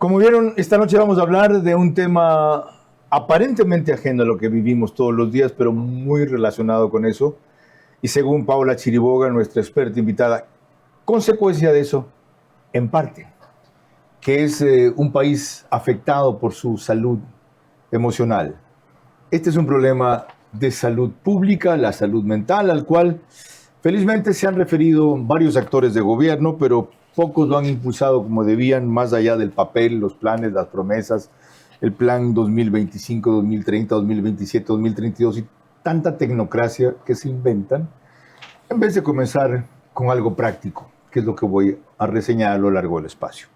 Como vieron, esta noche vamos a hablar de un tema aparentemente ajeno a lo que vivimos todos los días, pero muy relacionado con eso. Y según Paula Chiriboga, nuestra experta invitada, consecuencia de eso, en parte, que es un país afectado por su salud emocional. Este es un problema de salud pública, la salud mental, al cual felizmente se han referido varios actores de gobierno, pero pocos lo han impulsado como debían, más allá del papel, los planes, las promesas, el plan 2025, 2030, 2027, 2032 y tanta tecnocracia que se inventan, en vez de comenzar con algo práctico, que es lo que voy a reseñar a lo largo del espacio.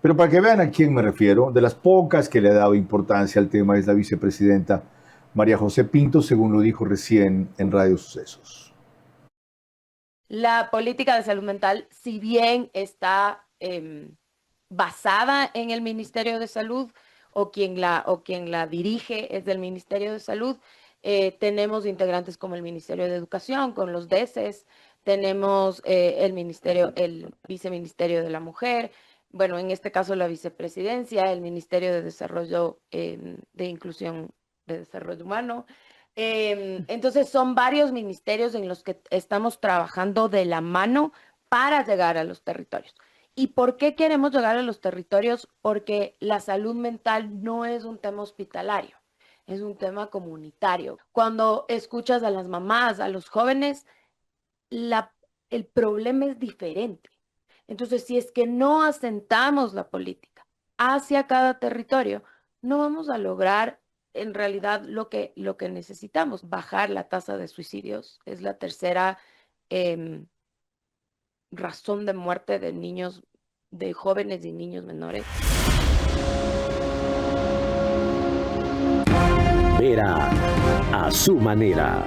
Pero para que vean a quién me refiero, de las pocas que le ha dado importancia al tema es la vicepresidenta María José Pinto, según lo dijo recién en Radio Sucesos. La política de salud mental, si bien está basada en el Ministerio de Salud o quien la dirige es del Ministerio de Salud, tenemos integrantes como el Ministerio de Educación, con los DECES, tenemos el Viceministerio de la Mujer, bueno, en este caso la Vicepresidencia, el Ministerio de Desarrollo de Inclusión de Desarrollo Humano. Entonces son varios ministerios en los que estamos trabajando de la mano para llegar a los territorios. ¿Y por qué queremos llegar a los territorios? Porque la salud mental no es un tema hospitalario, es un tema comunitario. Cuando escuchas a las mamás, a los jóvenes, el problema es diferente. Entonces, si es que no asentamos la política hacia cada territorio, no vamos a lograr en realidad lo que necesitamos. Bajar la tasa de suicidios es la tercera razón de muerte de niños, de jóvenes y niños menores. Vera a su manera.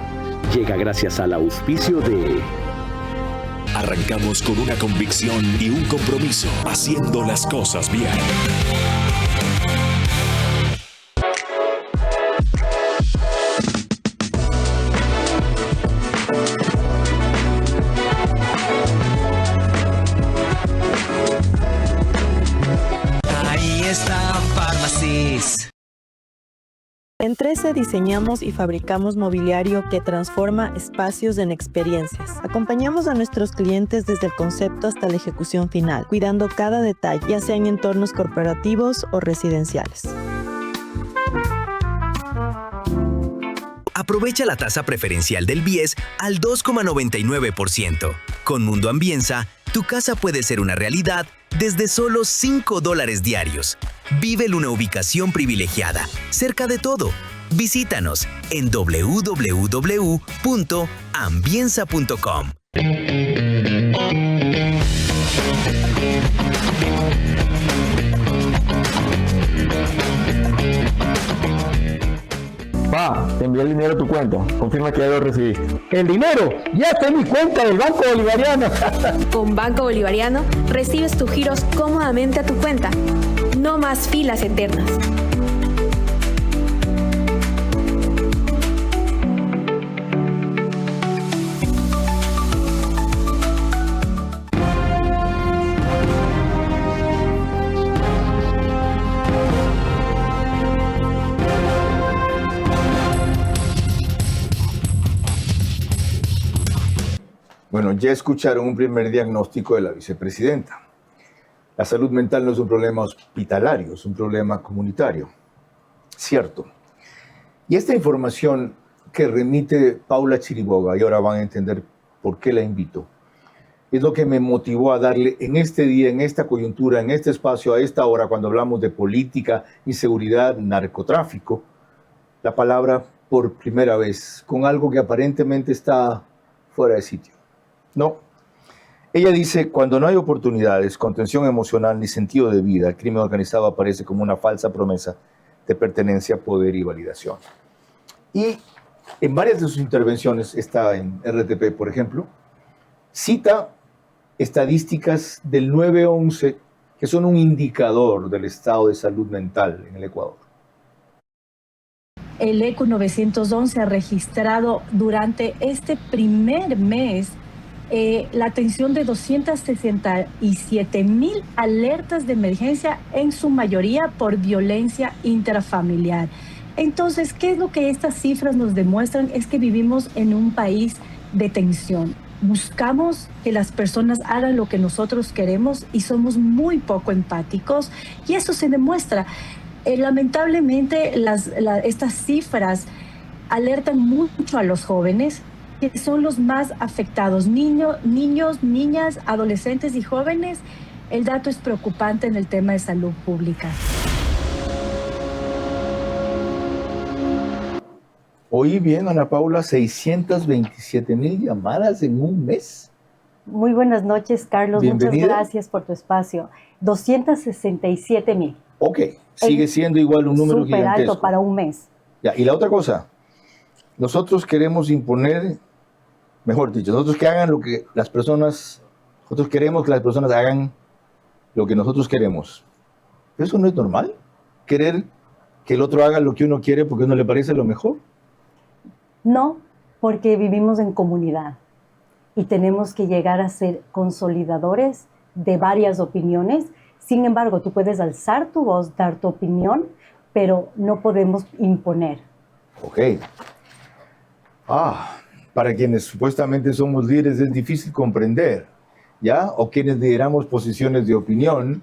Llega gracias al auspicio de... Arrancamos con una convicción y un compromiso, haciendo las cosas bien. Ahí está Pharmacies. En 13 diseñamos y fabricamos mobiliario que transforma espacios en experiencias. Acompañamos a nuestros clientes desde el concepto hasta la ejecución final, cuidando cada detalle, ya sea en entornos corporativos o residenciales. Aprovecha la tasa preferencial del BIES al 2,99%. Con Mundo Ambienza, tu casa puede ser una realidad desde solo $5 diarios. Vive en una ubicación privilegiada, cerca de todo. Visítanos en www.ambienza.com. Pa, te envié el dinero a tu cuenta. Confirma que ya lo recibiste. El dinero ya está en mi cuenta del Banco Bolivariano. Con Banco Bolivariano recibes tus giros cómodamente a tu cuenta. No más filas eternas. Bueno, ya escucharon un primer diagnóstico de la vicepresidenta. La salud mental no es un problema hospitalario, es un problema comunitario. Cierto. Y esta información que remite Paula Chiriboga, y ahora van a entender por qué la invito, es lo que me motivó a darle en este día, en esta coyuntura, en este espacio, a esta hora, cuando hablamos de política, inseguridad, narcotráfico, la palabra por primera vez, con algo que aparentemente está fuera de sitio. No. Ella dice, cuando no hay oportunidades, contención emocional ni sentido de vida, el crimen organizado aparece como una falsa promesa de pertenencia, poder y validación. Y en varias de sus intervenciones, está en RTP, por ejemplo, cita estadísticas del 911 que son un indicador del estado de salud mental en el Ecuador. El ECU 911 ha registrado durante este primer mes la atención de 267,000 alertas de emergencia, en su mayoría por violencia intrafamiliar. Entonces, ¿qué es lo que estas cifras nos demuestran? Es que vivimos en un país de tensión. Buscamos que las personas hagan lo que nosotros queremos y somos muy poco empáticos, y eso se demuestra. Lamentablemente, estas cifras alertan mucho a los jóvenes, que son los más afectados. Niños, niñas, adolescentes y jóvenes. El dato es preocupante en el tema de salud pública. Oí bien, Ana Paula, 627,000 llamadas en un mes. Muy buenas noches, Carlos. Bienvenida. Muchas gracias por tu espacio. 267,000. Ok, sigue siendo igual un número Súper gigantesco. alto para un mes. Ya, y la otra cosa, nosotros queremos imponer, mejor dicho, nosotros queremos que las personas hagan lo que nosotros queremos. ¿Eso no es normal? ¿Querer que el otro haga lo que uno quiere porque no le parece lo mejor? No, porque vivimos en comunidad y tenemos que llegar a ser consolidadores de varias opiniones. Sin embargo, tú puedes alzar tu voz, dar tu opinión, pero no podemos imponer. Ok. Para quienes supuestamente somos líderes es difícil comprender, ¿ya? O quienes lideramos posiciones de opinión,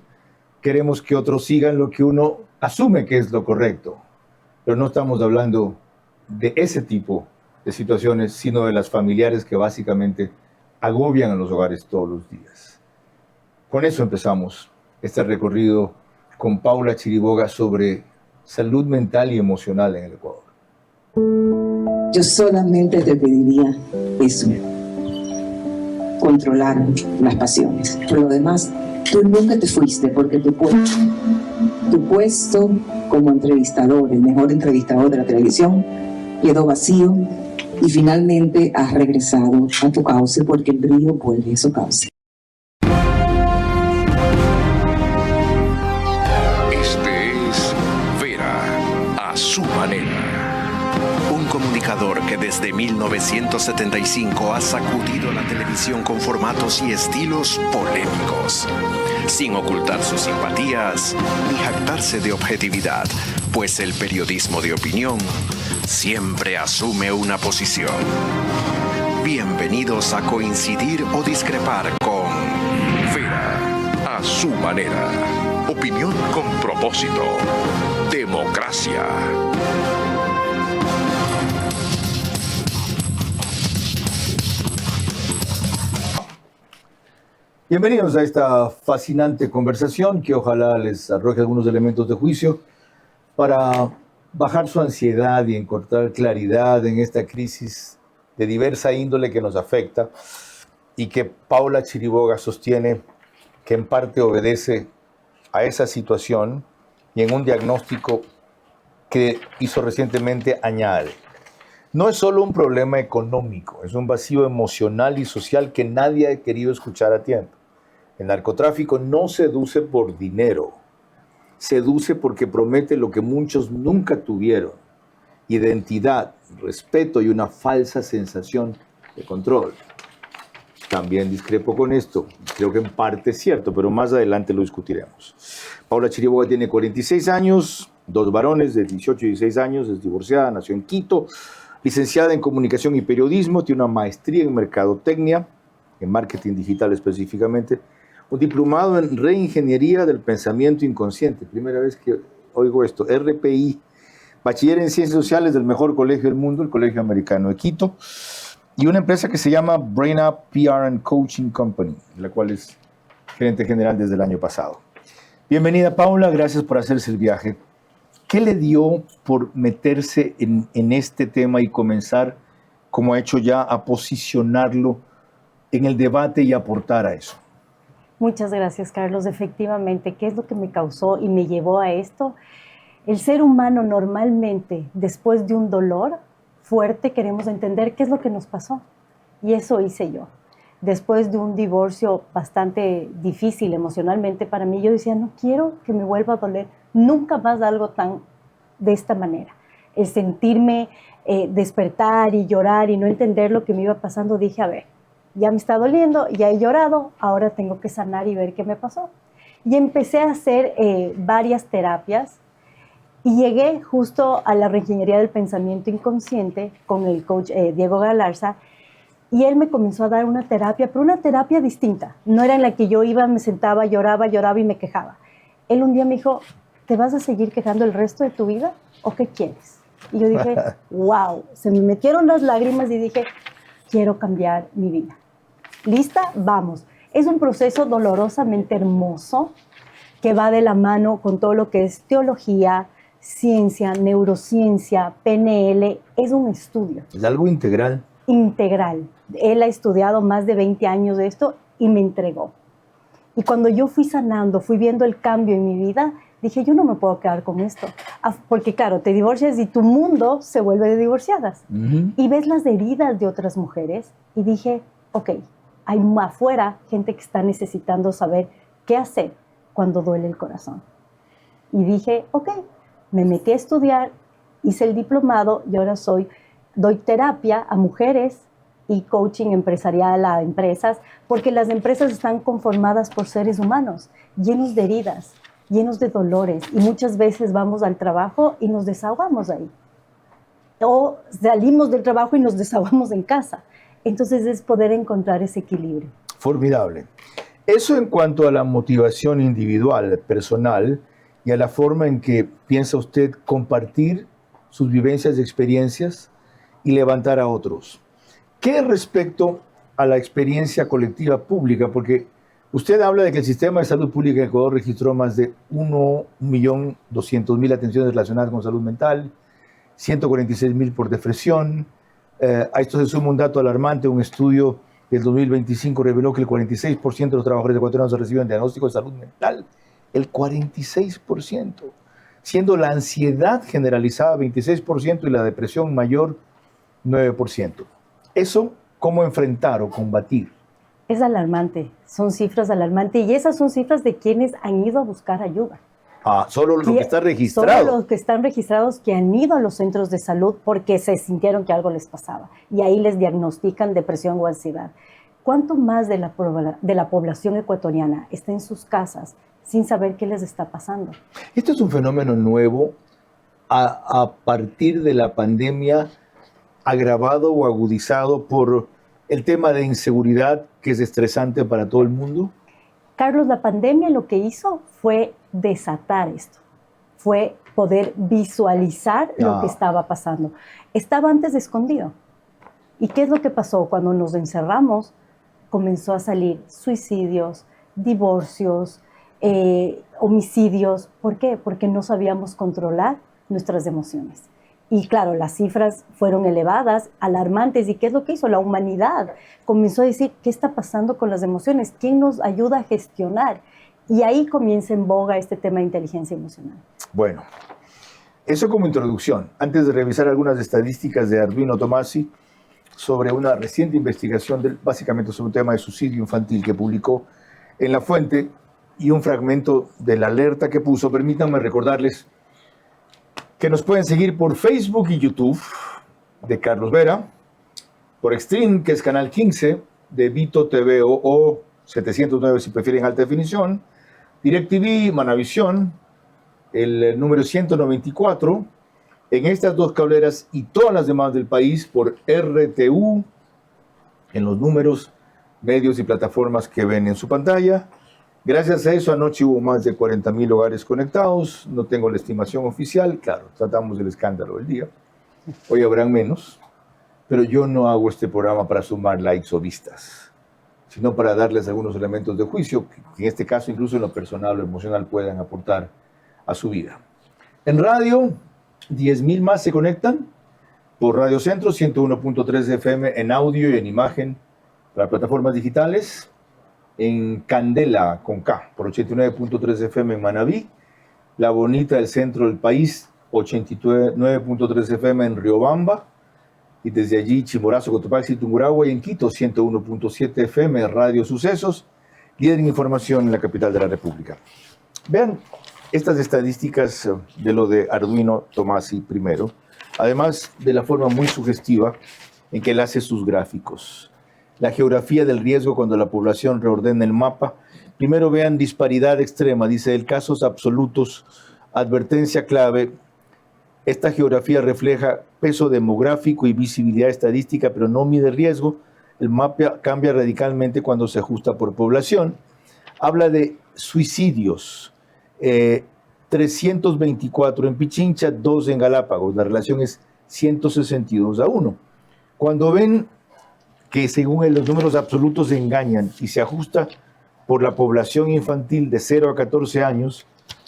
queremos que otros sigan lo que uno asume que es lo correcto. Pero no estamos hablando de ese tipo de situaciones, sino de las familiares que básicamente agobian a los hogares todos los días. Con eso empezamos este recorrido con Paula Chiriboga sobre salud mental y emocional en el Ecuador. Yo solamente te pediría eso, controlar las pasiones. Por lo demás, tú nunca te fuiste porque tu puesto como entrevistador, el mejor entrevistador de la televisión, quedó vacío y finalmente has regresado a tu cauce porque el brillo vuelve a su cauce. Este es Vera, a su manera. Un comunicador que desde 1975 ha sacudido la televisión con formatos y estilos polémicos, sin ocultar sus simpatías ni jactarse de objetividad, pues el periodismo de opinión siempre asume una posición. Bienvenidos a coincidir o discrepar con Vera, a su manera. Opinión con propósito. Democracia. Bienvenidos a esta fascinante conversación que ojalá les arroje algunos elementos de juicio para bajar su ansiedad y encontrar claridad en esta crisis de diversa índole que nos afecta y que Paula Chiriboga sostiene que en parte obedece a esa situación y en un diagnóstico que hizo recientemente añade: no es solo un problema económico, es un vacío emocional y social que nadie ha querido escuchar a tiempo. El narcotráfico no seduce por dinero, seduce porque promete lo que muchos nunca tuvieron: identidad, respeto y una falsa sensación de control. También discrepo con esto, creo que en parte es cierto, pero más adelante lo discutiremos. Paula Chiriboga tiene 46 años, 2 varones de 18 y 16 años, es divorciada, nació en Quito, licenciada en Comunicación y Periodismo, tiene una maestría en Mercadotecnia, en Marketing Digital específicamente, un diplomado en Reingeniería del Pensamiento Inconsciente, primera vez que oigo esto, RPI, bachiller en Ciencias Sociales del mejor colegio del mundo, el Colegio Americano de Quito, y una empresa que se llama Brain Up PR and Coaching Company, la cual es gerente general desde el año pasado. Bienvenida, Paula, gracias por hacerse el viaje. ¿Qué le dio por meterse en este tema y comenzar, como ha hecho ya, a posicionarlo en el debate y aportar a eso? Muchas gracias, Carlos. Efectivamente, ¿qué es lo que me causó y me llevó a esto? El ser humano normalmente, después de un dolor fuerte, queremos entender qué es lo que nos pasó. Y eso hice yo. Después de un divorcio bastante difícil emocionalmente para mí, yo decía, no quiero que me vuelva a doler nunca más algo tan de esta manera. El sentirme despertar y llorar y no entender lo que me iba pasando, dije, a ver, ya me está doliendo, ya he llorado, ahora tengo que sanar y ver qué me pasó. Y empecé a hacer varias terapias y llegué justo a la reingeniería del pensamiento inconsciente con el coach Diego Galarza, y él me comenzó a dar una terapia, pero una terapia distinta. No era en la que yo iba, me sentaba, lloraba y me quejaba. Él un día me dijo, ¿te vas a seguir quejando el resto de tu vida o qué quieres? Y yo dije, wow, se me metieron las lágrimas y dije, quiero cambiar mi vida. ¿Lista? Vamos. Es un proceso dolorosamente hermoso que va de la mano con todo lo que es teología, ciencia, neurociencia, PNL. Es un estudio. Es algo integral. Integral. Él ha estudiado más de 20 años de esto y me entregó. Y cuando yo fui sanando, fui viendo el cambio en mi vida, dije, yo no me puedo quedar con esto. Porque claro, te divorcias y tu mundo se vuelve de divorciadas. Y ves las heridas de otras mujeres y dije, ok, hay afuera gente que está necesitando saber qué hacer cuando duele el corazón. Y dije, ok, me metí a estudiar, hice el diplomado y ahora doy terapia a mujeres y coaching empresarial a empresas, porque las empresas están conformadas por seres humanos, llenos de heridas, llenos de dolores, y muchas veces vamos al trabajo y nos desahogamos ahí. O salimos del trabajo y nos desahogamos en casa. Entonces es poder encontrar ese equilibrio. Formidable. Eso en cuanto a la motivación individual, personal, y a la forma en que piensa usted compartir sus vivencias y experiencias y levantar a otros. ¿Qué respecto a la experiencia colectiva pública? Porque usted habla de que el sistema de salud pública en Ecuador registró más de 1.200.000 atenciones relacionadas con salud mental, 146.000 por depresión. A esto se suma un dato alarmante. Un estudio del 2025 reveló que el 46% de los trabajadores ecuatorianos reciben diagnóstico de salud mental. El 46%. Siendo la ansiedad generalizada 26% y la depresión mayor 9%. ¿Eso cómo enfrentar o combatir? Es alarmante, son cifras alarmantes, y esas son cifras de quienes han ido a buscar ayuda. Solo los que están registrados. Solo los que están registrados, que han ido a los centros de salud porque se sintieron que algo les pasaba, y ahí les diagnostican depresión o ansiedad. ¿Cuánto más de la población ecuatoriana está en sus casas sin saber qué les está pasando? Esto es un fenómeno nuevo a partir de la pandemia, agravado o agudizado por el tema de inseguridad que es estresante para todo el mundo. Carlos, la pandemia lo que hizo fue desatar esto, fue poder visualizar lo que estaba pasando. Estaba antes escondido. ¿Y qué es lo que pasó? Cuando nos encerramos, comenzó a salir suicidios, divorcios, homicidios. ¿Por qué? Porque no sabíamos controlar nuestras emociones. Y claro, las cifras fueron elevadas, alarmantes. ¿Y qué es lo que hizo? La humanidad comenzó a decir, ¿qué está pasando con las emociones? ¿Quién nos ayuda a gestionar? Y ahí comienza en boga este tema de inteligencia emocional. Bueno, eso como introducción. Antes de revisar algunas estadísticas de Arduino Tomasi sobre una reciente investigación, básicamente sobre un tema de suicidio infantil que publicó en La Fuente, y un fragmento de la alerta que puso, permítanme recordarles que nos pueden seguir por Facebook y YouTube de Carlos Vera, por Extreme, que es canal 15 de Vito TV o 709 si prefieren alta definición, DirecTV, Manavisión, el número 194, en estas dos cableras y todas las demás del país por RTU, en los números, medios y plataformas que ven en su pantalla. Gracias a eso, anoche hubo más de 40.000 hogares conectados. No tengo la estimación oficial, claro, tratamos del escándalo del día. Hoy habrán menos, pero yo no hago este programa para sumar likes o vistas, sino para darles algunos elementos de juicio, que en este caso, incluso en lo personal o emocional, puedan aportar a su vida. En radio, 10.000 más se conectan por Radio Centro, 101.3 FM en audio y en imagen para plataformas digitales. En Candela, con K, por 89.3 FM en Manabí, La Bonita del centro del país, 89.3 FM en Riobamba, y desde allí Chimborazo, Cotopaxi, Tungurahua, y en Quito, 101.7 FM en Radio Sucesos, líder en información en la capital de la República. Vean estas estadísticas de lo de Arduino Tomasi primero, además de la forma muy sugestiva en que él hace sus gráficos. la geografía del riesgo cuando la población reordena el mapa. Primero vean disparidad extrema, dice el casos absolutos, advertencia clave. Esta geografía refleja peso demográfico y visibilidad estadística, pero no mide riesgo. El mapa cambia radicalmente cuando se ajusta por población. Habla de suicidios, 324 en Pichincha, 2 en Galápagos. La relación es 162-1. Cuando ven que según los números absolutos se engañan y se ajusta por la población infantil de 0 a 14 años,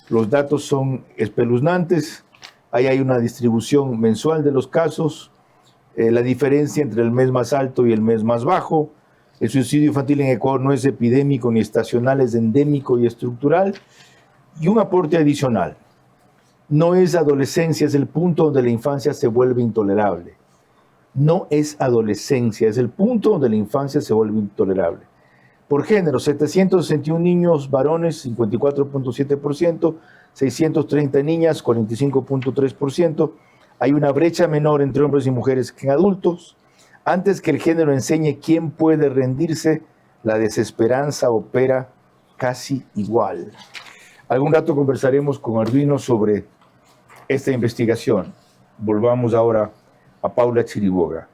los datos son espeluznantes. Ahí hay una distribución mensual de los casos, la diferencia entre el mes más alto y el mes más bajo. El suicidio infantil en Ecuador no es epidémico ni estacional, es endémico y estructural. Y un aporte adicional, no es adolescencia, es el punto donde la infancia se vuelve intolerable. No es adolescencia, es el punto donde la infancia se vuelve intolerable. Por género, 761 niños varones, 54.7%, 630 niñas, 45.3%. Hay una brecha menor entre hombres y mujeres que en adultos. Antes que el género enseñe quién puede rendirse, la desesperanza opera casi igual. Algún rato conversaremos con Arduino sobre esta investigación. Volvamos ahora a Paula Chiriboga.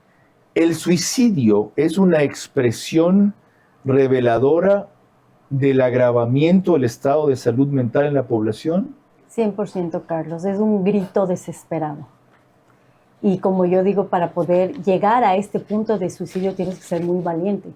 El suicidio es una expresión reveladora del agravamiento del estado de salud mental en la población. 100%, Carlos, es un grito desesperado. Y como yo digo, para poder llegar a este punto de suicidio tienes que ser muy valiente.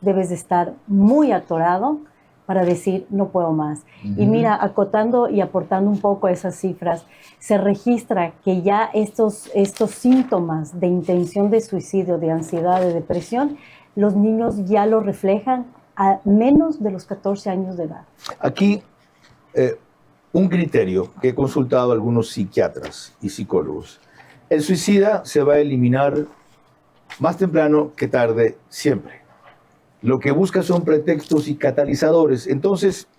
Debes de estar muy atorado para decir, no puedo más. Y mira, acotando y aportando un poco a esas cifras, se registra que ya estos síntomas de intención de suicidio, de ansiedad, de depresión, los niños ya lo reflejan a menos de los 14 años de edad. Aquí, un criterio que he consultado a algunos psiquiatras y psicólogos. El suicida se va a eliminar más temprano que tarde, siempre. Lo que busca son pretextos y catalizadores. Entonces,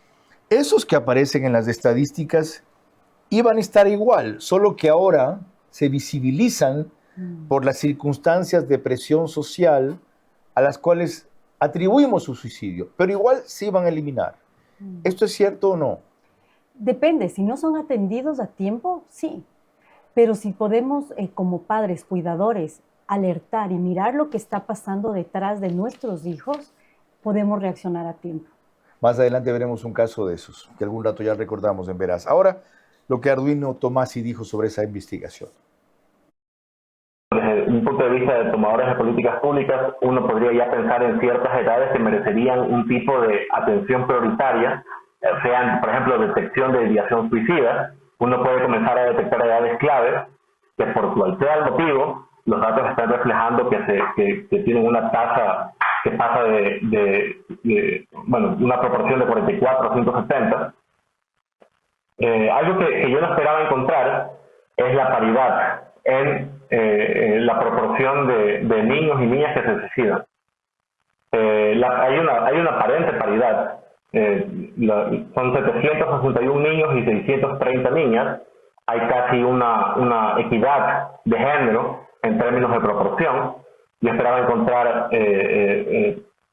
esos que aparecen en las estadísticas iban a estar igual, solo que ahora se visibilizan por las circunstancias de presión social a las cuales atribuimos su suicidio, pero igual se iban a eliminar. ¿Esto es cierto o no? Depende, si no son atendidos a tiempo, sí. Pero si podemos, como padres, cuidadores, alertar y mirar lo que está pasando detrás de nuestros hijos, podemos reaccionar a tiempo. Más adelante veremos un caso de esos, que algún rato ya recordamos en Veraz. Ahora, lo que Arduino Tomasi dijo sobre esa investigación. Desde un punto de vista de tomadores de políticas públicas, uno podría ya pensar en ciertas edades que merecerían un tipo de atención prioritaria, sean, por ejemplo, detección de ideación suicida. Uno puede comenzar a detectar edades clave que, por cual sea el motivo, los datos están reflejando que tienen una tasa que pasa bueno, una proporción de 44 a 170. Algo que yo no esperaba encontrar es la paridad en la proporción de niños y niñas que se suicidan. Hay una aparente paridad. Son 761 niños y 630 niñas. Hay casi una equidad de género en términos de proporción. Yo esperaba encontrar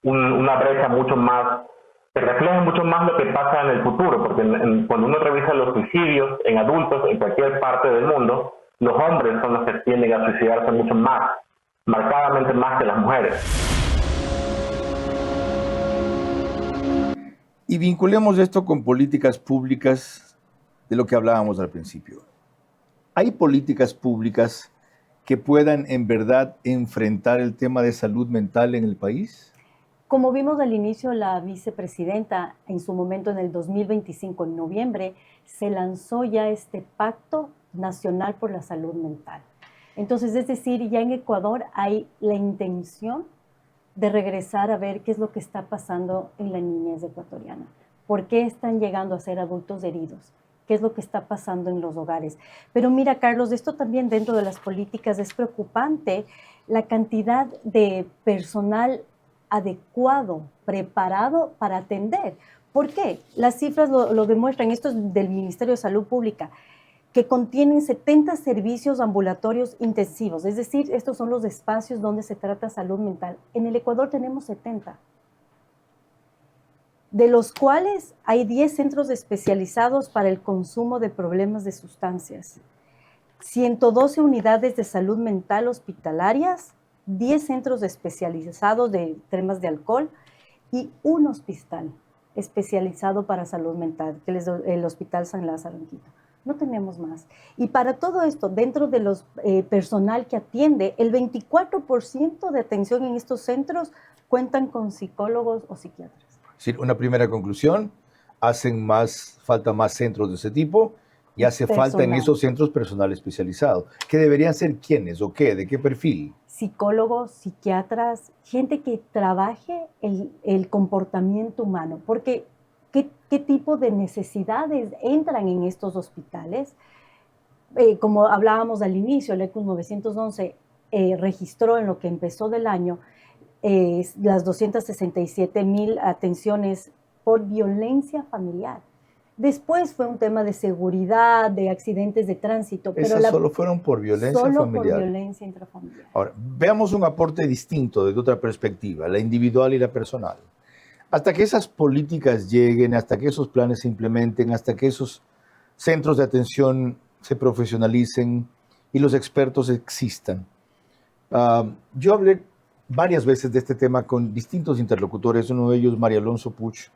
una brecha mucho más, que refleje mucho más lo que pasa en el futuro, porque cuando uno revisa los suicidios en adultos en cualquier parte del mundo, los hombres son los que tienden a suicidarse mucho más, marcadamente más que las mujeres. Y vinculemos esto con políticas públicas de lo que hablábamos al principio. ¿Hay políticas públicas que puedan en verdad enfrentar el tema de salud mental en el país? Como vimos al inicio, la vicepresidenta en su momento en el 2025, en noviembre, se lanzó ya este Pacto Nacional por la Salud Mental. Entonces, es decir, ya en Ecuador hay la intención de regresar a ver qué es lo que está pasando en la niñez ecuatoriana. ¿Por qué están llegando a ser adultos heridos? ¿Qué es lo que está pasando en los hogares? Pero mira, Carlos, esto también dentro de las políticas es preocupante, la cantidad de personal adecuado, preparado para atender. ¿Por qué? Las cifras lo demuestran, esto es del Ministerio de Salud Pública, que contienen 70 servicios ambulatorios intensivos, es decir, estos son los espacios donde se trata salud mental. En el Ecuador tenemos 70, de los cuales hay 10 centros especializados para el consumo de problemas de sustancias, 112 unidades de salud mental hospitalarias, 10 centros especializados de temas de alcohol y un hospital especializado para salud mental, que es el Hospital San Lázaro en Quito. No tenemos más. Y para todo esto, dentro de los personal que atiende, el 24% de atención en estos centros cuentan con psicólogos o psiquiatras. Es decir, una primera conclusión, falta más centros de ese tipo y hace falta en esos centros personal especializado. ¿Qué deberían ser quiénes o qué? ¿De qué perfil? Psicólogos, psiquiatras, gente que trabaje el comportamiento humano, porque ¿qué tipo de necesidades entran en estos hospitales? Como hablábamos al inicio, el ECUS 911 registró en lo que empezó del año las 267,000 atenciones por violencia familiar. Después fue un tema de seguridad, de accidentes de tránsito. Esas solo fueron por violencia familiar. Solo por violencia intrafamiliar. Ahora, veamos un aporte distinto desde otra perspectiva, la individual y la personal. Hasta que esas políticas lleguen, hasta que esos planes se implementen, hasta que esos centros de atención se profesionalicen y los expertos existan. Yo hablé varias veces de este tema con distintos interlocutores, uno de ellos María Alonso Puch,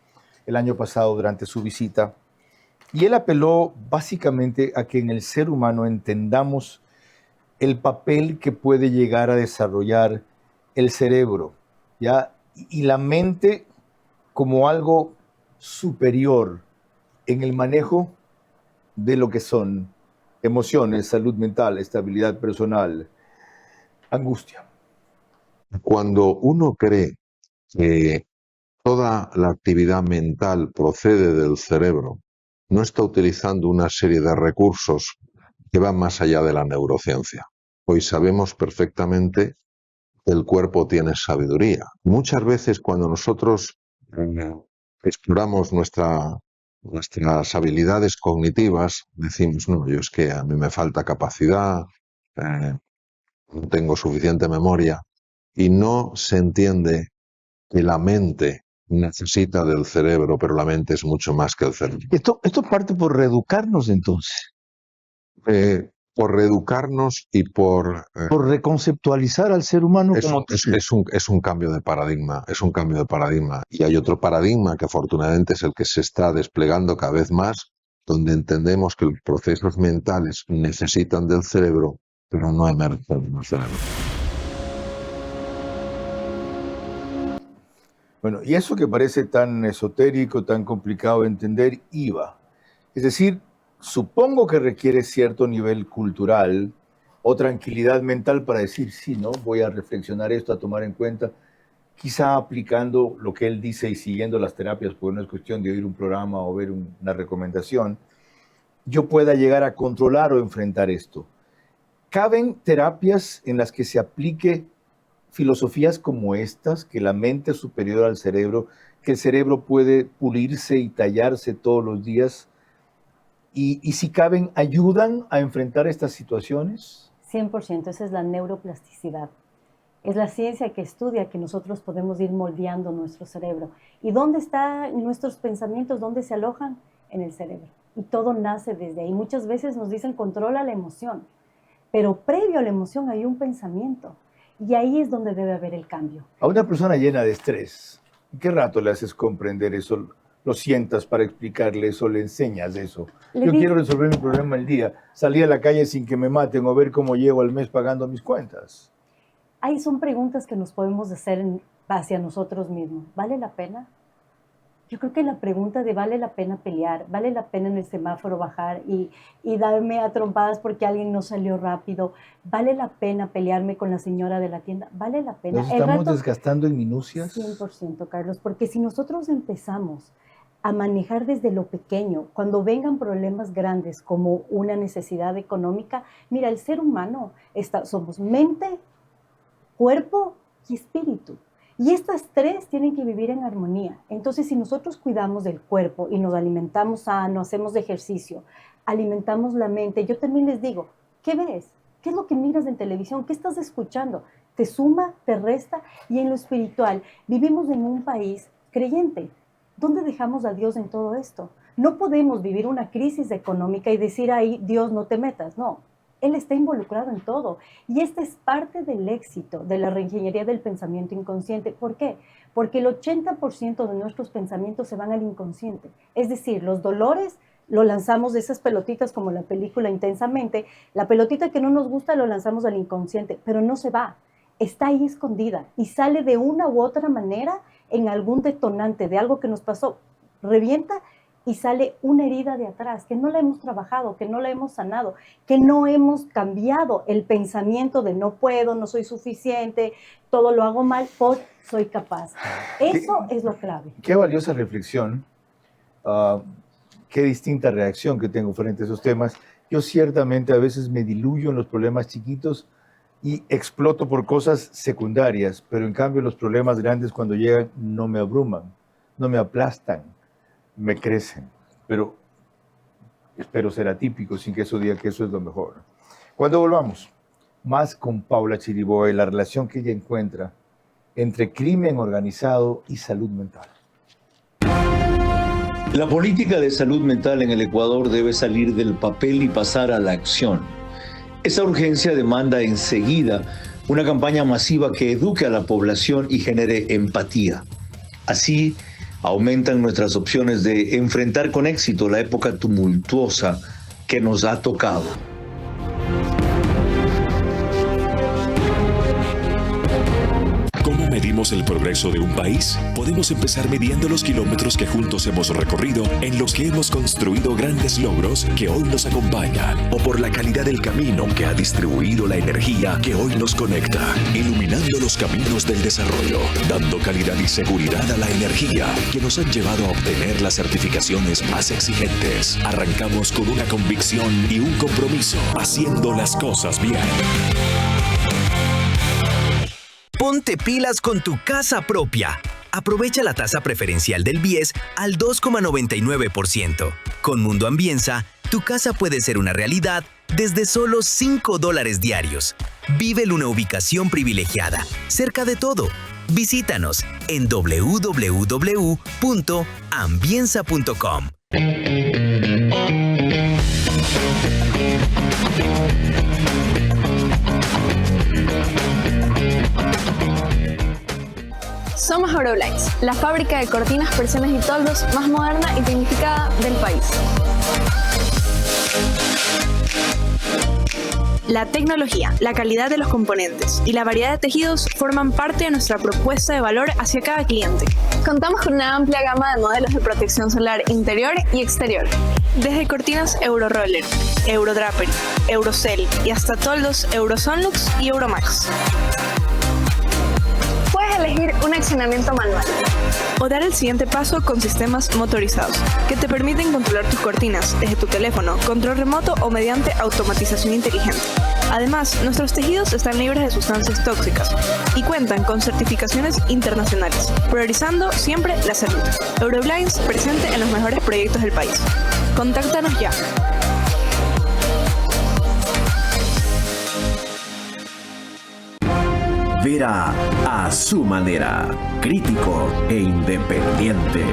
el año pasado durante su visita, y él apeló básicamente a que en el ser humano entendamos el papel que puede llegar a desarrollar el cerebro, ¿ya? Y la mente como algo superior en el manejo de lo que son emociones, salud mental, estabilidad personal, angustia. Cuando uno cree que toda la actividad mental procede del cerebro, no está utilizando una serie de recursos que van más allá de la neurociencia. Hoy sabemos perfectamente que el cuerpo tiene sabiduría. Muchas veces cuando nosotros exploramos nuestras habilidades cognitivas, decimos, no, yo es que a mí me falta capacidad, no tengo suficiente memoria, y no se entiende que la mente necesita del cerebro, pero la mente es mucho más que el cerebro. Esto parte por reeducarnos entonces. Por reeducarnos y por reconceptualizar al ser humano como es un cambio de paradigma, es un cambio de paradigma. Y hay otro paradigma que afortunadamente es el que se está desplegando cada vez más, donde entendemos que los procesos mentales necesitan del cerebro, pero no emergen del cerebro. Bueno, y eso que parece tan esotérico, tan complicado de entender, iba. Es decir, supongo que requiere cierto nivel cultural o tranquilidad mental para decir, sí, ¿no? Voy a reflexionar esto, a tomar en cuenta, quizá aplicando lo que él dice y siguiendo las terapias, porque no es cuestión de oír un programa o ver una recomendación, yo pueda llegar a controlar o enfrentar esto. ¿Caben terapias en las que se aplique filosofías como estas, que la mente es superior al cerebro, que el cerebro puede pulirse y tallarse todos los días? Y si caben, ¿ayudan a enfrentar estas situaciones? 100%, esa es la neuroplasticidad. Es la ciencia que estudia que nosotros podemos ir moldeando nuestro cerebro. ¿Y dónde están nuestros pensamientos? ¿Dónde se alojan? En el cerebro. Y todo nace desde ahí. Muchas veces nos dicen controla la emoción, pero previo a la emoción hay un pensamiento. Y ahí es donde debe haber el cambio. A una persona llena de estrés, ¿en qué rato le haces comprender eso? ¿Lo sientas para explicarle eso? ¿Le enseñas eso? Yo quiero resolver mi problema el día. Salir a la calle sin que me maten o ver cómo llego al mes pagando mis cuentas. Ahí son preguntas que nos podemos hacer hacia nosotros mismos. ¿Vale la pena? Yo creo que la pregunta de ¿vale la pena pelear? ¿Vale la pena en el semáforo bajar y darme a trompadas porque alguien no salió rápido? ¿Vale la pena pelearme con la señora de la tienda? ¿Vale la pena? ¿Nos estamos desgastando en minucias? 100%, Carlos, porque si nosotros empezamos a manejar desde lo pequeño, cuando vengan problemas grandes como una necesidad económica, mira, el ser humano somos mente, cuerpo y espíritu. Y estas tres tienen que vivir en armonía. Entonces, si nosotros cuidamos del cuerpo y nos alimentamos sano, hacemos ejercicio, alimentamos la mente. Yo también les digo, ¿qué ves? ¿Qué es lo que miras en televisión? ¿Qué estás escuchando? ¿Te suma? ¿Te resta? Y en lo espiritual, vivimos en un país creyente. ¿Dónde dejamos a Dios en todo esto? No podemos vivir una crisis económica y decir ahí, Dios, no te metas. No, Él está involucrado en todo. Y esta es parte del éxito de la reingeniería del pensamiento inconsciente. ¿Por qué? Porque el 80% de nuestros pensamientos se van al inconsciente. Es decir, los dolores lo lanzamos de esas pelotitas como la película Intensamente. La pelotita que no nos gusta lo lanzamos al inconsciente, pero no se va. Está ahí escondida y sale de una u otra manera en algún detonante de algo que nos pasó. Revienta y sale una herida de atrás que no la hemos trabajado, que no la hemos sanado, que no hemos cambiado el pensamiento de no puedo, no soy suficiente, todo lo hago mal, por soy capaz. Eso es lo clave. Qué valiosa reflexión. Qué distinta reacción que tengo frente a esos temas. Yo ciertamente a veces me diluyo en los problemas chiquitos y exploto por cosas secundarias, pero en cambio los problemas grandes cuando llegan no me abruman, no me aplastan, me crecen. Pero espero ser atípico sin que eso diga que eso es lo mejor. Cuando volvamos, más con Paula Chiriboga y la relación que ella encuentra entre crimen organizado y salud mental. La política de salud mental en el Ecuador debe salir del papel y pasar a la acción. Esa urgencia demanda enseguida una campaña masiva que eduque a la población y genere empatía. Así aumentan nuestras opciones de enfrentar con éxito la época tumultuosa que nos ha tocado. ¿Cómo medimos el progreso de un país? Podemos empezar midiendo los kilómetros que juntos hemos recorrido, en los que hemos construido grandes logros que hoy nos acompañan, o por la calidad del camino que ha distribuido la energía que hoy nos conecta, iluminando los caminos del desarrollo, dando calidad y seguridad a la energía que nos han llevado a obtener las certificaciones más exigentes. Arrancamos con una convicción y un compromiso, haciendo las cosas bien. Ponte pilas con tu casa propia. Aprovecha la tasa preferencial del BIES al 2,99%. Con Mundo Ambienza, tu casa puede ser una realidad desde solo $5 diarios. Vive en una ubicación privilegiada, cerca de todo. Visítanos en www.ambienza.com. Somos Euroblinds, la fábrica de cortinas, persianas y toldos más moderna y tecnificada del país. La tecnología, la calidad de los componentes y la variedad de tejidos forman parte de nuestra propuesta de valor hacia cada cliente. Contamos con una amplia gama de modelos de protección solar interior y exterior, desde cortinas Euroroller, Eurodrapery, Eurocell y hasta toldos Eurosonlux y Euromax. Elegir un accionamiento manual o dar el siguiente paso con sistemas motorizados que te permiten controlar tus cortinas desde tu teléfono, control remoto o mediante automatización inteligente. Además, nuestros tejidos están libres de sustancias tóxicas y cuentan con certificaciones internacionales, priorizando siempre la salud. Euroblinds presente en los mejores proyectos del país. Contáctanos ya. Vera a su manera, crítico e independiente.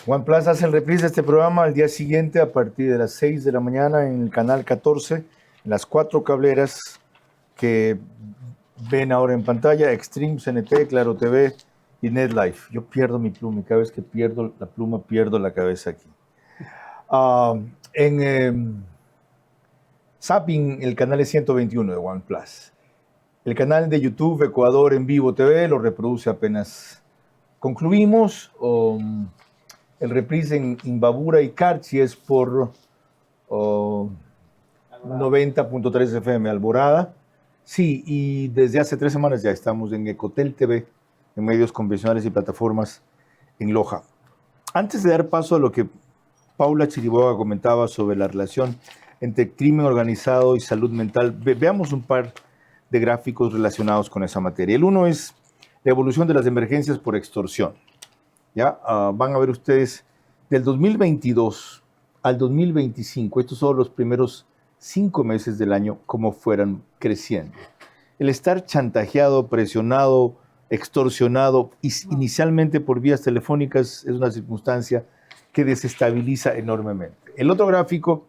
OnePlus hace el reprise de este programa al día siguiente a partir de las 6 de la mañana en el canal 14, en las 4 cableras que ven ahora en pantalla, Extreme, CNT, Claro TV y NetLife. Yo pierdo mi pluma y cada vez que pierdo la pluma pierdo la cabeza aquí. En Zapping, el canal es 121 de OnePlus. El canal de YouTube Ecuador en Vivo TV lo reproduce apenas concluimos. El reprise en Imbabura y Carchi es por 90.3 FM Alborada. Sí, y desde hace 3 semanas ya estamos en Ecotel TV, en medios convencionales y plataformas en Loja. Antes de dar paso a lo que Paula Chiriboga comentaba sobre la relación entre crimen organizado y salud mental, veamos un par de gráficos relacionados con esa materia. El uno es la evolución de las emergencias por extorsión. ¿Ya? Van a ver ustedes, del 2022 al 2025, estos son los primeros 5 meses del año, cómo fueran creciendo. El estar chantajeado, presionado, extorsionado, inicialmente por vías telefónicas, es una circunstancia que desestabiliza enormemente. El otro gráfico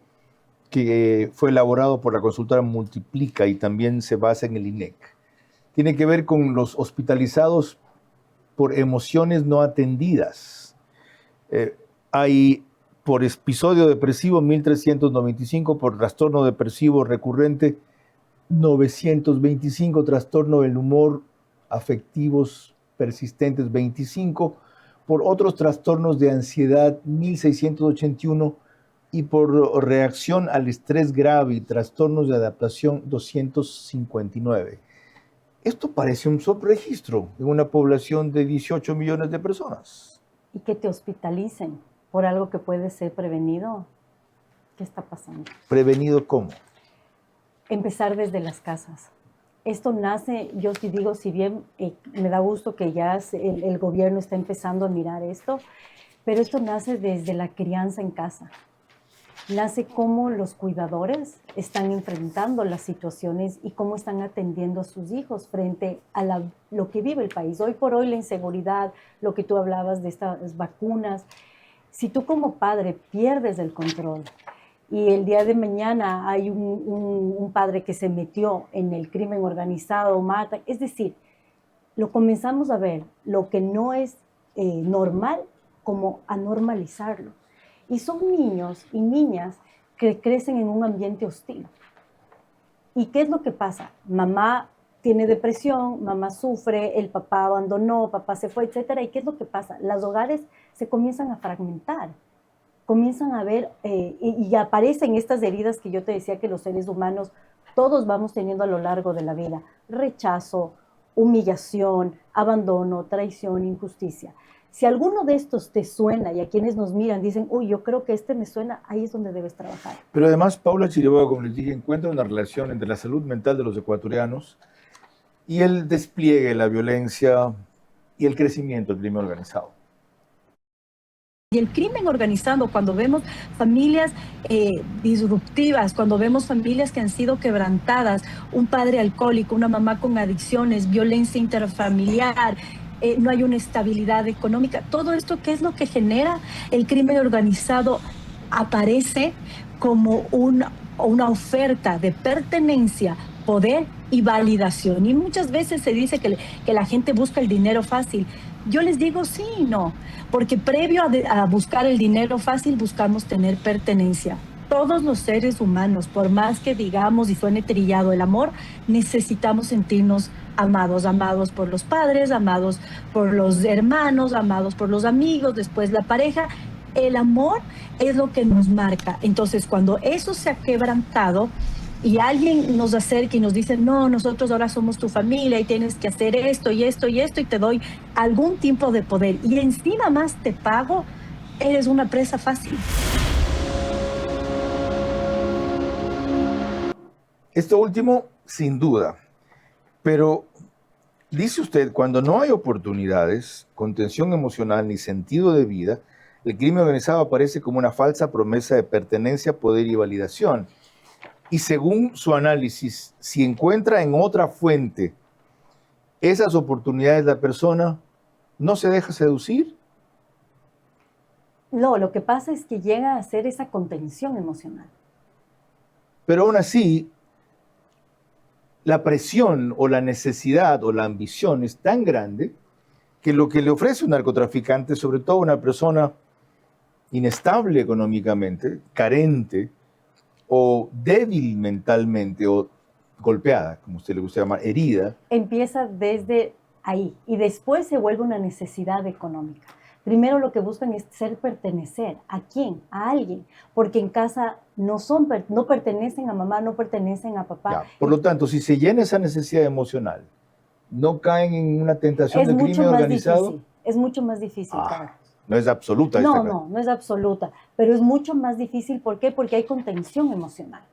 que fue elaborado por la consultora Multiplica y también se basa en el INEC, tiene que ver con los hospitalizados por emociones no atendidas. Hay por episodio depresivo 1.395, por trastorno depresivo recurrente 925, trastorno del humor afectivos persistentes 25, por otros trastornos de ansiedad 1.681 y por reacción al estrés grave y trastornos de adaptación 259. Esto parece un subregistro en una población de 18 millones de personas. Y que te hospitalicen por algo que puede ser prevenido. ¿Qué está pasando? ¿Prevenido cómo? Empezar desde las casas. Esto nace, yo sí digo, si bien me da gusto que ya el gobierno está empezando a mirar esto, pero esto nace desde la crianza en casa. Nace cómo los cuidadores están enfrentando las situaciones y cómo están atendiendo a sus hijos frente a lo que vive el país. Hoy por hoy la inseguridad, lo que tú hablabas de estas vacunas, si tú como padre pierdes el control y el día de mañana hay un padre que se metió en el crimen organizado, mata, es decir, lo comenzamos a ver, lo que no es normal, como a normalizarlo. Y son niños y niñas que crecen en un ambiente hostil. ¿Y qué es lo que pasa? Mamá tiene depresión, mamá sufre, el papá abandonó, papá se fue, etc. ¿Y qué es lo que pasa? Los hogares se comienzan a fragmentar, comienzan a ver y aparecen estas heridas que yo te decía que los seres humanos todos vamos teniendo a lo largo de la vida. Rechazo, humillación, abandono, traición, injusticia. Si alguno de estos te suena y a quienes nos miran dicen, uy, yo creo que este me suena, ahí es donde debes trabajar. Pero además, Paula Chiriboga, como les dije, encuentra una relación entre la salud mental de los ecuatorianos y el despliegue, la violencia y el crecimiento del crimen organizado. Y el crimen organizado, cuando vemos familias disruptivas, cuando vemos familias que han sido quebrantadas, un padre alcohólico, una mamá con adicciones, violencia interfamiliar, no hay una estabilidad económica. Todo esto, ¿qué es lo que genera? El crimen organizado aparece como una oferta de pertenencia, poder y validación. Y muchas veces se dice que la gente busca el dinero fácil. Yo les digo sí y no, porque previo a buscar el dinero fácil buscamos tener pertenencia. Todos los seres humanos, por más que digamos y suene trillado el amor, necesitamos sentirnos amados, amados por los padres, amados por los hermanos, amados por los amigos, después la pareja. El amor es lo que nos marca. Entonces, cuando eso se ha quebrantado y alguien nos acerca y nos dice, no, nosotros ahora somos tu familia y tienes que hacer esto y esto y esto y te doy algún tipo de poder y encima más te pago, eres una presa fácil. Esto último, sin duda. Pero, dice usted, cuando no hay oportunidades, contención emocional ni sentido de vida, el crimen organizado aparece como una falsa promesa de pertenencia, poder y validación. Y según su análisis, si encuentra en otra fuente esas oportunidades la persona, ¿no se deja seducir? No, lo que pasa es que llega a ser esa contención emocional. Pero aún así, la presión o la necesidad o la ambición es tan grande que lo que le ofrece un narcotraficante, sobre todo una persona inestable económicamente, carente o débil mentalmente o golpeada, como usted le gusta llamar, herida. Empieza desde ahí y después se vuelve una necesidad económica. Primero lo que buscan es pertenecer. ¿A quién? A alguien. Porque en casa no pertenecen a mamá, no pertenecen a papá. Ya, por lo tanto, si se llena esa necesidad emocional, ¿no caen en una tentación de crimen organizado? Difícil. Es mucho más difícil, Carlos. No es absoluta. No es absoluta. Pero es mucho más difícil. ¿Por qué? Porque hay contención emocional.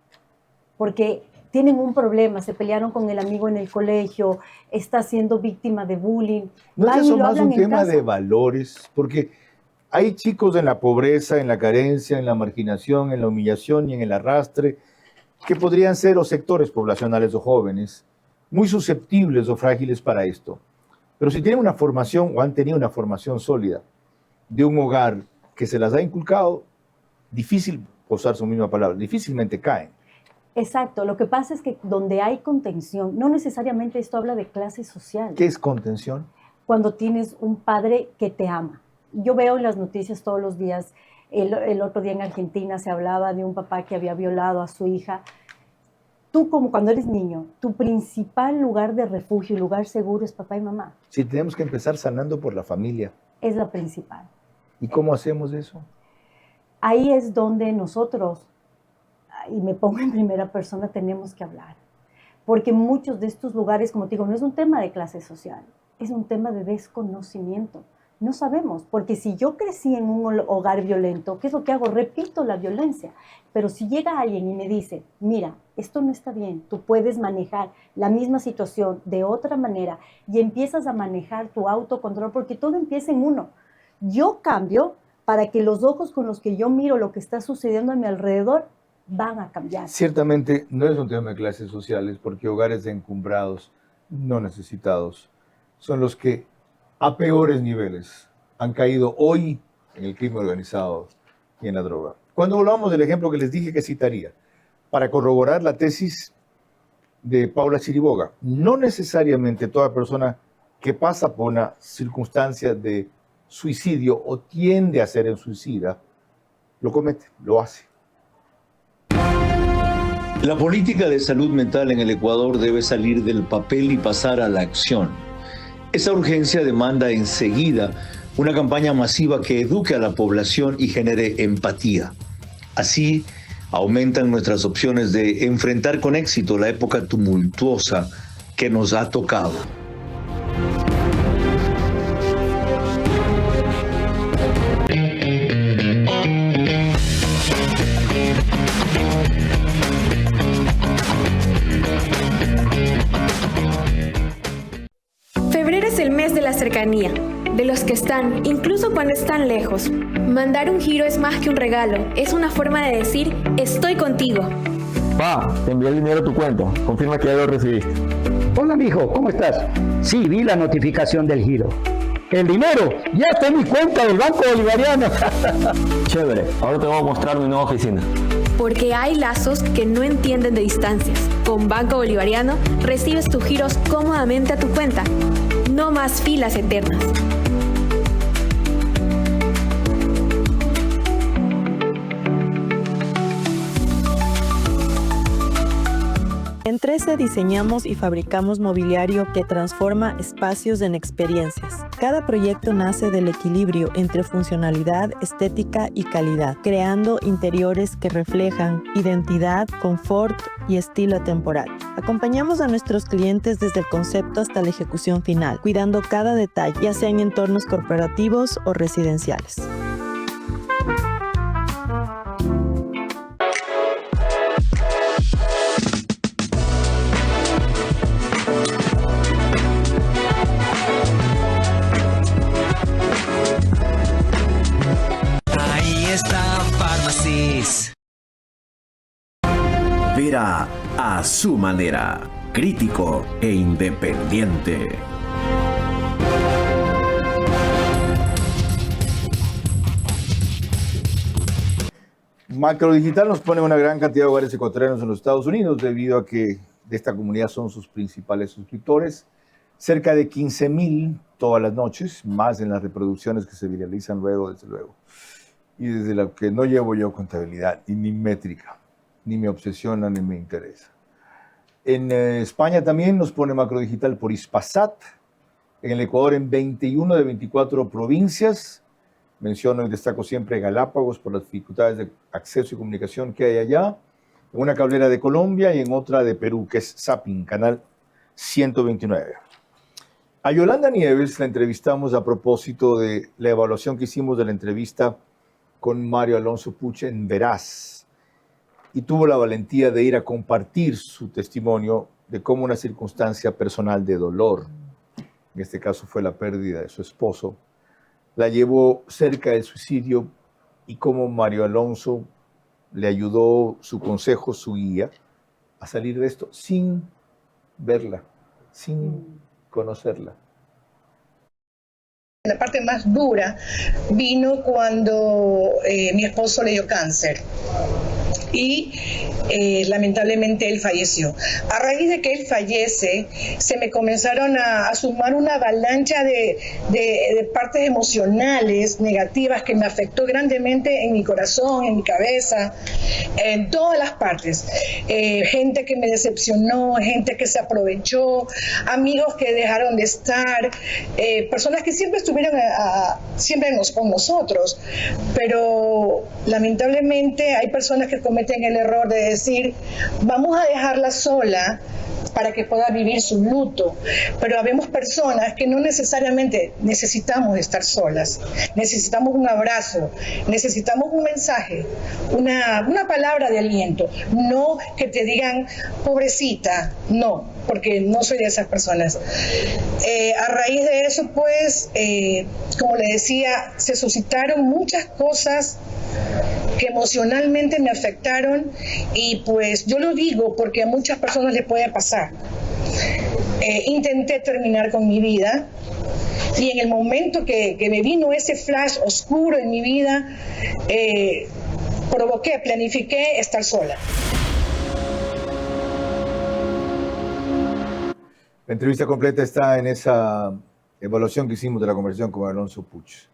Porque tienen un problema, se pelearon con el amigo en el colegio, está siendo víctima de bullying. ¿No es Van y eso lo más hablan un en tema casa. de valores? Porque hay chicos en la pobreza, en la carencia, en la marginación, en la humillación y en el arrastre, que podrían ser o sectores poblacionales o jóvenes, muy susceptibles o frágiles para esto. Pero si tienen una formación o han tenido una formación sólida de un hogar que se las ha inculcado, difícil, usar su misma palabra, difícilmente caen. Exacto, lo que pasa es que donde hay contención, no necesariamente esto habla de clase social. ¿Qué es contención? Cuando tienes un padre que te ama. Yo veo en las noticias todos los días, el otro día en Argentina se hablaba de un papá que había violado a su hija. Tú, como cuando eres niño, tu principal lugar de refugio, lugar seguro es papá y mamá. Si tenemos que empezar sanando por la familia. Es la principal. ¿Y cómo hacemos eso? Ahí es donde nosotros, y me pongo en primera persona, tenemos que hablar. Porque muchos de estos lugares, como te digo, no es un tema de clase social, es un tema de desconocimiento. No sabemos, porque si yo crecí en un hogar violento, ¿qué es lo que hago? Repito la violencia. Pero si llega alguien y me dice, mira, esto no está bien, tú puedes manejar la misma situación de otra manera y empiezas a manejar tu autocontrol, porque todo empieza en uno. Yo cambio para que los ojos con los que yo miro lo que está sucediendo a mi alrededor van a cambiar. Ciertamente no es un tema de clases sociales, porque hogares de encumbrados, no necesitados, son los que a peores niveles han caído hoy en el crimen organizado y en la droga. Cuando hablamos del ejemplo que les dije que citaría, para corroborar la tesis de Paula Chiriboga, no necesariamente toda persona que pasa por una circunstancia de suicidio o tiende a ser un suicida, lo comete, lo hace. La política de salud mental en el Ecuador debe salir del papel y pasar a la acción. Esa urgencia demanda enseguida una campaña masiva que eduque a la población y genere empatía. Así, aumentan nuestras opciones de enfrentar con éxito la época tumultuosa que nos ha tocado. Febrero es el mes de la cercanía, de los que están, incluso cuando están lejos. Mandar un giro es más que un regalo, es una forma de decir, estoy contigo. Pa, te envié el dinero a tu cuenta. Confirma que ya lo recibiste. Hola, mijo, ¿cómo estás? Sí, vi la notificación del giro. El dinero ya está en mi cuenta del Banco Bolivariano. Chévere, ahora te voy a mostrar mi nueva oficina. Porque hay lazos que no entienden de distancias. Con Banco Bolivariano recibes tus giros cómodamente a tu cuenta. No más filas eternas. En 13 diseñamos y fabricamos mobiliario que transforma espacios en experiencias. Cada proyecto nace del equilibrio entre funcionalidad, estética y calidad, creando interiores que reflejan identidad, confort y estilo atemporal. Acompañamos a nuestros clientes desde el concepto hasta la ejecución final, cuidando cada detalle, ya sea en entornos corporativos o residenciales. Vera a su manera, crítico e independiente. Macrodigital nos pone una gran cantidad de hogares ecuatorianos en los Estados Unidos debido a que de esta comunidad son sus principales suscriptores. Cerca de 15,000 todas las noches, más en las reproducciones que se viralizan luego, desde luego. Y desde lo que no llevo yo contabilidad y ni métrica, ni me obsesiona ni me interesa. En España también nos pone Macrodigital por Hispasat. En el Ecuador en 21 de 24 provincias. Menciono y destaco siempre Galápagos por las dificultades de acceso y comunicación que hay allá. En una cablera de Colombia y en otra de Perú, que es Zapping, canal 129. A Yolanda Nieves la entrevistamos a propósito de la evaluación que hicimos de la entrevista con Mario Alonso Puche en Veraz. y tuvo la valentía de ir a compartir su testimonio de cómo una circunstancia personal de dolor, en este caso fue la pérdida de su esposo, la llevó cerca del suicidio y cómo Mario Alonso le ayudó, su consejo, su guía, a salir de esto sin verla, sin conocerla. La parte más dura vino cuando mi esposo le dio cáncer y lamentablemente él falleció. A raíz de que él fallece, se me comenzaron a sumar una avalancha de partes emocionales negativas que me afectó grandemente en mi corazón, en mi cabeza, en todas las partes. Gente que me decepcionó, gente que se aprovechó, amigos que dejaron de estar, personas que siempre estuvieron con nosotros, pero lamentablemente hay personas que cometen el error de decir, vamos a dejarla sola para que pueda vivir su luto, pero habemos personas que no necesariamente necesitamos estar solas, necesitamos un abrazo, necesitamos un mensaje, una palabra de aliento, no que te digan pobrecita, no, porque no soy de esas personas. A raíz de eso, pues, como le decía, se suscitaron muchas cosas que emocionalmente me afectaron y pues yo lo digo porque a muchas personas les puede pasar. Intenté terminar con mi vida y en el momento que me vino ese flash oscuro en mi vida, planifiqué estar sola. La entrevista completa está en esa evaluación que hicimos de la conversación con Alonso Puig.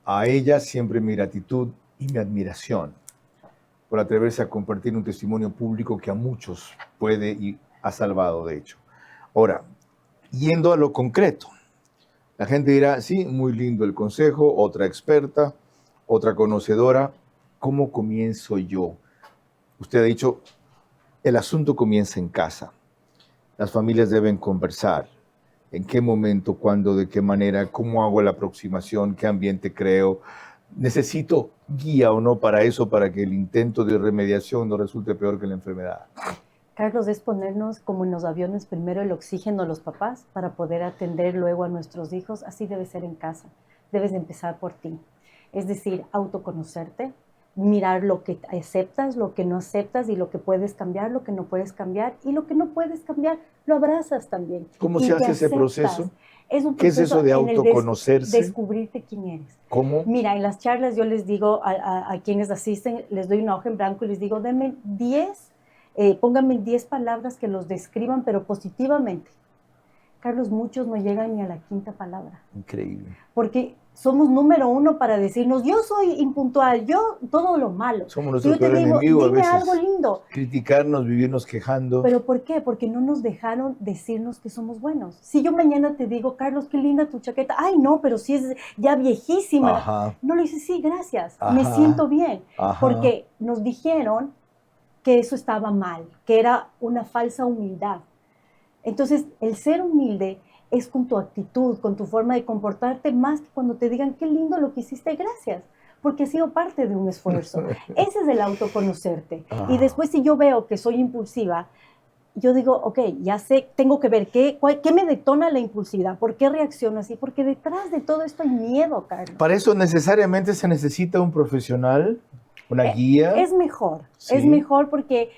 A ella siempre mi gratitud y mi admiración por atreverse a compartir un testimonio público que a muchos puede y ha salvado, de hecho. Ahora, yendo a lo concreto, la gente dirá, sí, muy lindo el consejo, otra experta, otra conocedora, ¿cómo comienzo yo? Usted ha dicho, el asunto comienza en casa. Las familias deben conversar. ¿En qué momento, cuándo, de qué manera, cómo hago la aproximación, qué ambiente creo? ¿Necesito guía o no para eso, para que el intento de remediación no resulte peor que la enfermedad? Carlos, es ponernos como en los aviones primero el oxígeno a los papás para poder atender luego a nuestros hijos. Así debe ser en casa. Debes empezar por ti. Es decir, autoconocerte, mirar lo que aceptas, lo que no aceptas y lo que puedes cambiar, lo que no puedes cambiar y lo que no puedes cambiar, lo abrazas también. ¿Cómo se hace ese proceso? Es un proceso. ¿Qué es eso de autoconocerse? Descubrirte quién eres. ¿Cómo? Mira, en las charlas yo les digo a quienes asisten, les doy una hoja en blanco y les digo, denme 10, pónganme 10 palabras que los describan, pero positivamente. Carlos, muchos no llegan ni a la quinta palabra. Increíble. Porque somos número uno para decirnos, yo soy impuntual, yo todo lo malo. Somos nuestro peor enemigo a veces. Dime algo lindo. Criticarnos, vivirnos quejando. ¿Pero por qué? Porque no nos dejaron decirnos que somos buenos. Si yo mañana te digo, Carlos, qué linda tu chaqueta. Ay, no, pero si es ya viejísima. Ajá. No le dices, sí, gracias, Ajá. me siento bien. Ajá. Porque nos dijeron que eso estaba mal, que era una falsa humildad. Entonces, el ser humilde es con tu actitud, con tu forma de comportarte, más que cuando te digan, qué lindo lo que hiciste, gracias, porque ha sido parte de un esfuerzo. Ese es el autoconocerte. Y después, si yo veo que soy impulsiva, yo digo, ok, ya sé, tengo que ver qué me detona la impulsividad, por qué reacciono así, porque detrás de todo esto hay miedo, Carlos. ¿Para eso necesariamente se necesita un profesional, una guía? Es mejor, ¿Sí? Es mejor porque...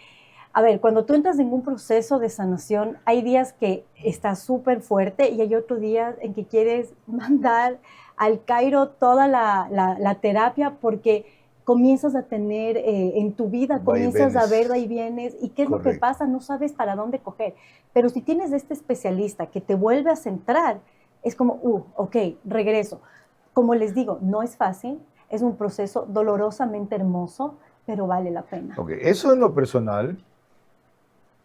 A ver, cuando tú entras en un proceso de sanación, hay días que estás súper fuerte y hay otros días en que quieres mandar al Cairo toda la terapia porque comienzas a tener en tu vida, comienzas a ver ahí vienes y qué es lo que pasa, no sabes para dónde coger. Pero si tienes este especialista que te vuelve a centrar, es como, ok, regreso. Como les digo, no es fácil, es un proceso dolorosamente hermoso, pero vale la pena. Ok, eso en lo personal...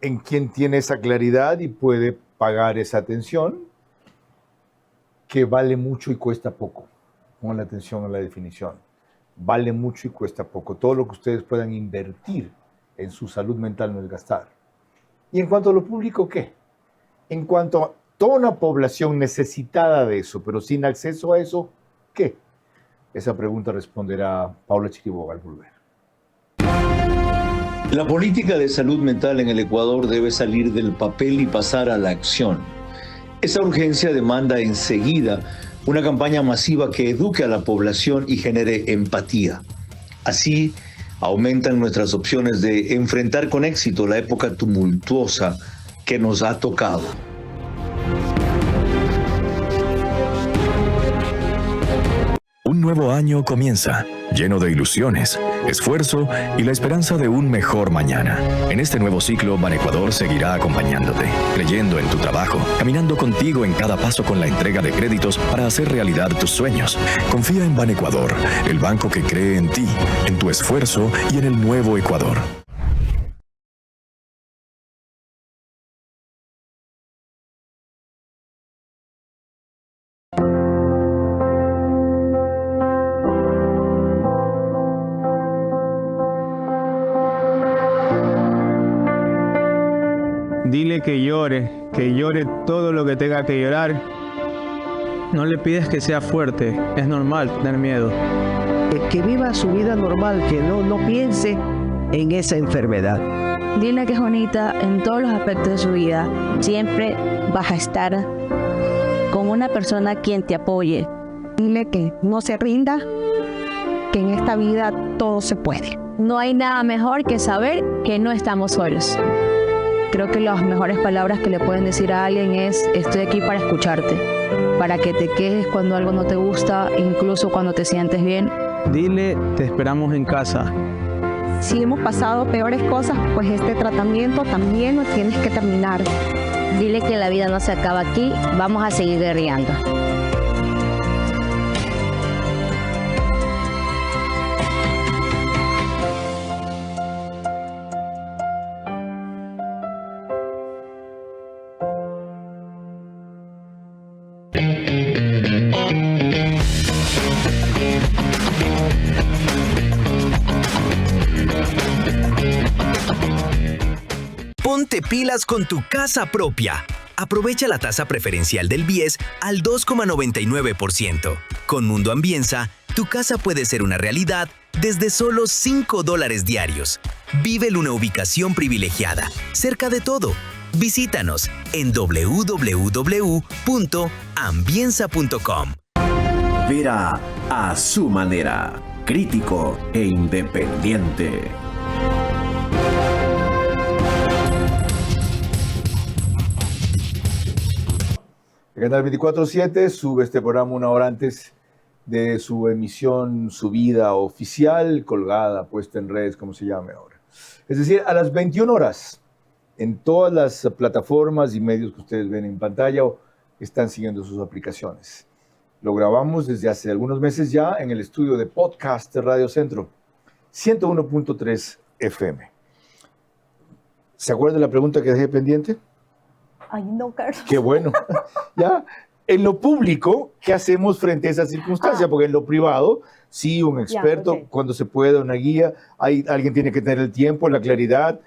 en quien tiene esa claridad y puede pagar esa atención, que vale mucho y cuesta poco. Pongan la atención a la definición. Vale mucho y cuesta poco. Todo lo que ustedes puedan invertir en su salud mental no es gastar. Y en cuanto a lo público, ¿qué? En cuanto a toda una población necesitada de eso, pero sin acceso a eso, ¿qué? Esa pregunta responderá Paula Chiriboga al volver. La política de salud mental en el Ecuador debe salir del papel y pasar a la acción. Esa urgencia demanda enseguida una campaña masiva que eduque a la población y genere empatía. Así aumentan nuestras opciones de enfrentar con éxito la época tumultuosa que nos ha tocado. Un nuevo año comienza, lleno de ilusiones, esfuerzo y la esperanza de un mejor mañana. En este nuevo ciclo, Banecuador seguirá acompañándote, creyendo en tu trabajo, caminando contigo en cada paso con la entrega de créditos para hacer realidad tus sueños. Confía en Banecuador, el banco que cree en ti, en tu esfuerzo y en el nuevo Ecuador. Dile que llore todo lo que tenga que llorar. No le pides que sea fuerte, es normal tener miedo. Que viva su vida normal, que no piense en esa enfermedad. Dile que es bonita en todos los aspectos de su vida. Siempre vas a estar con una persona quien te apoye. Dile que no se rinda, que en esta vida todo se puede. No hay nada mejor que saber que no estamos solos. Creo que las mejores palabras que le pueden decir a alguien es: estoy aquí para escucharte, para que te quejes cuando algo no te gusta, incluso cuando te sientes bien. Dile, te esperamos en casa. Si hemos pasado peores cosas, pues este tratamiento también lo tienes que terminar. Dile que la vida no se acaba aquí, vamos a seguir guerreando. Ponte pilas con tu casa propia. Aprovecha la tasa preferencial del BIES al 2,99%. Con Mundo Ambienza, tu casa puede ser una realidad desde solo $5 diarios. Vive en una ubicación privilegiada, cerca de todo. Visítanos en www.ambienza.com. Verá a su manera, crítico e independiente. El Canal 24/7 sube este programa una hora antes de su emisión subida oficial, colgada, puesta en redes, como se llame ahora. Es decir, a las 21 horas, en todas las plataformas y medios que ustedes ven en pantalla o están siguiendo sus aplicaciones. Lo grabamos desde hace algunos meses ya en el estudio de podcast de Radio Centro, 101.3 FM. ¿Se acuerdan de la pregunta que dejé pendiente? Ay, no, Carlos. Qué bueno. Ya, en lo público, ¿qué hacemos frente a esa circunstancia? Porque en lo privado, sí, un experto, okay. Cuando se pueda, una guía, alguien tiene que tener el tiempo, la claridad,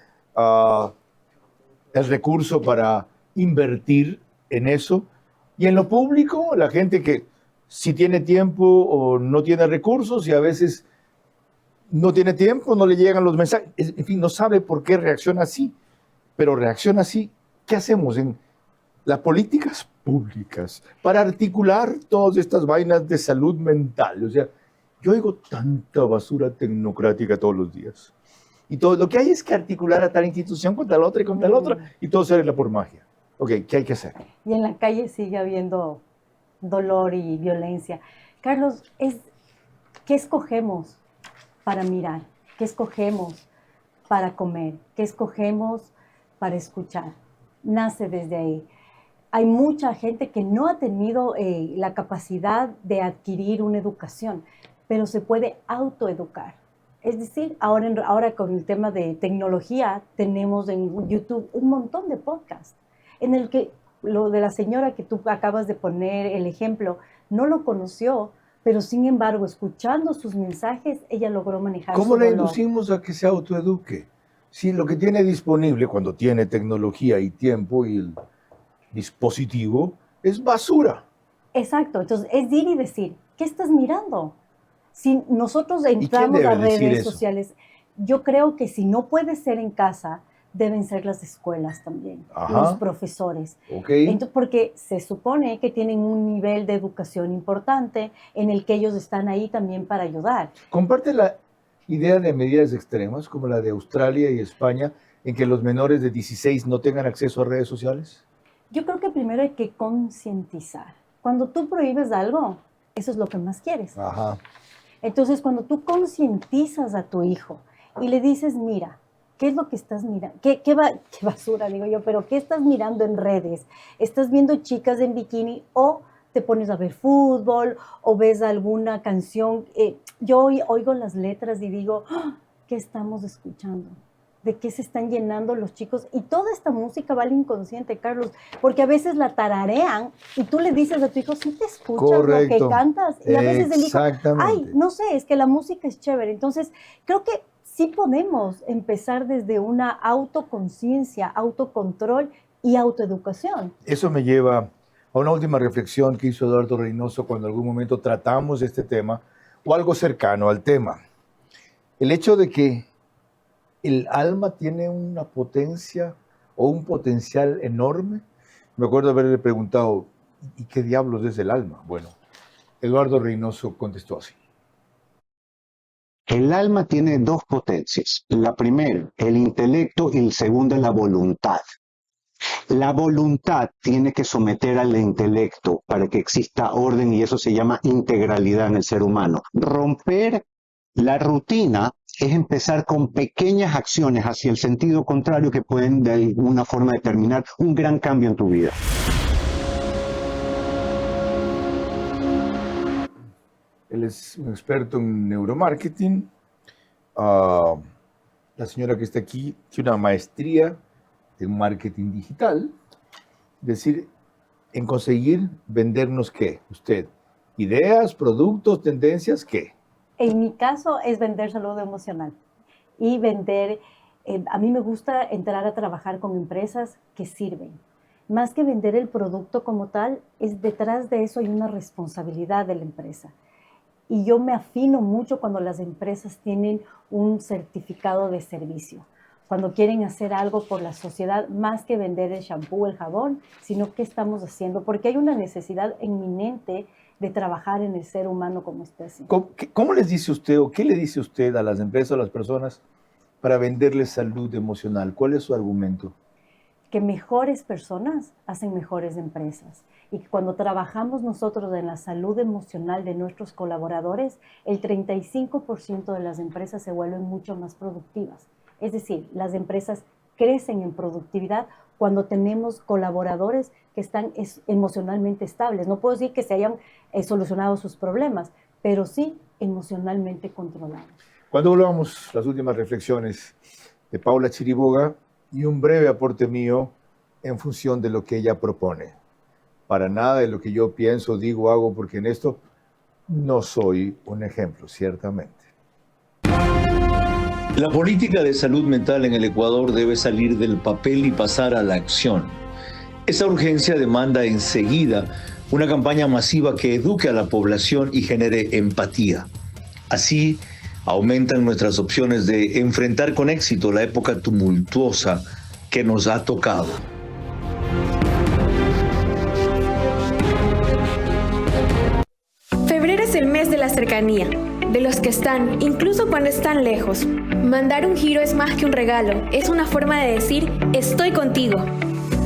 el recurso para invertir en eso. Y en lo público, la gente que si tiene tiempo o no tiene recursos y a veces no tiene tiempo, no le llegan los mensajes, en fin, no sabe por qué reacciona así, pero reacciona así. ¿Qué hacemos en las políticas públicas para articular todas estas vainas de salud mental? O sea, yo oigo tanta basura tecnocrática todos los días. Y todo lo que hay es que articular a tal institución contra la otra y contra la otra, y todo se arregla por magia. Ok, ¿qué hay que hacer? Y en la calle sigue habiendo dolor y violencia. Carlos, ¿qué escogemos para mirar? ¿Qué escogemos para comer? ¿Qué escogemos para escuchar? Nace desde ahí. Hay mucha gente que no ha tenido la capacidad de adquirir una educación, pero se puede autoeducar. Es decir, ahora con el tema de tecnología, tenemos en YouTube un montón de podcasts en el que lo de la señora que tú acabas de poner el ejemplo, no lo conoció, pero sin embargo, escuchando sus mensajes, ella logró manejar su dolor. ¿Cómo la inducimos a que se autoeduque? Si lo que tiene disponible cuando tiene tecnología y tiempo y el dispositivo es basura. Exacto, entonces es ir y decir, ¿qué estás mirando? Si nosotros entramos a redes sociales, Yo creo que si no puede ser en casa, deben ser las escuelas también, los profesores. Entonces, porque se supone que tienen un nivel de educación importante en el que ellos están ahí también para ayudar. ¿Comparte la idea de medidas extremas como la de Australia y España en que los menores de 16 no tengan acceso a redes sociales? Yo creo que primero hay que concientizar. Cuando tú prohíbes algo, eso es lo que más quieres. Entonces, cuando tú concientizas a tu hijo y le dices, mira, ¿qué es lo que estás mirando? ¿Qué basura, digo yo, pero qué estás mirando en redes? ¿Estás viendo chicas en bikini o te pones a ver fútbol o ves alguna canción? Yo oigo las letras y digo, ¿qué estamos escuchando? ¿De qué se están llenando los chicos? Y toda esta música va al inconsciente, Carlos, porque a veces la tararean y tú le dices a tu hijo, ¿sí te escuchas lo que cantas? Y a veces el hijo, ay, no sé, es que la música es chévere. Entonces, creo que sí podemos empezar desde una autoconciencia, autocontrol y autoeducación. Eso me lleva a una última reflexión que hizo Eduardo Reynoso cuando en algún momento tratamos este tema, o algo cercano al tema. El hecho de que el alma tiene una potencia o un potencial enorme. Me acuerdo haberle preguntado, ¿y qué diablos es el alma? Bueno, Eduardo Reynoso contestó así. El alma tiene dos potencias. La primera, el intelecto, y la segunda, la voluntad. La voluntad tiene que someter al intelecto para que exista orden y eso se llama integralidad en el ser humano. Romper la rutina es empezar con pequeñas acciones hacia el sentido contrario que pueden de alguna forma determinar un gran cambio en tu vida. Él es un experto en neuromarketing. La señora que está aquí tiene una maestría en marketing digital. Es decir, en conseguir vendernos ¿qué? Usted, ideas, productos, tendencias, ¿qué? En mi caso es vender salud emocional y vender, a mí me gusta entrar a trabajar con empresas que sirven. Más que vender el producto como tal, es detrás de eso hay una responsabilidad de la empresa. Y yo me afino mucho cuando las empresas tienen un certificado de servicio. Cuando quieren hacer algo por la sociedad, más que vender el shampoo, el jabón, sino qué estamos haciendo. Porque hay una necesidad inminente de trabajar en el ser humano como especie. ¿Cómo les dice usted o qué le dice usted a las empresas o a las personas para venderles salud emocional? ¿Cuál es su argumento? Que mejores personas hacen mejores empresas y que cuando trabajamos nosotros en la salud emocional de nuestros colaboradores, el 35% de las empresas se vuelven mucho más productivas. Es decir, las empresas crecen en productividad cuando tenemos colaboradores que están emocionalmente estables. No puedo decir que se hayan solucionado sus problemas, pero sí emocionalmente controlados. Cuando volvamos las últimas reflexiones de Paula Chiriboga y un breve aporte mío en función de lo que ella propone. Para nada de lo que yo pienso, digo, hago, porque en esto no soy un ejemplo, ciertamente. La política de salud mental en el Ecuador debe salir del papel y pasar a la acción. Esa urgencia demanda enseguida una campaña masiva que eduque a la población y genere empatía. Así aumentan nuestras opciones de enfrentar con éxito la época tumultuosa que nos ha tocado. Febrero es el mes de la cercanía, de los que están, incluso cuando están lejos. Mandar un giro es más que un regalo, es una forma de decir, estoy contigo.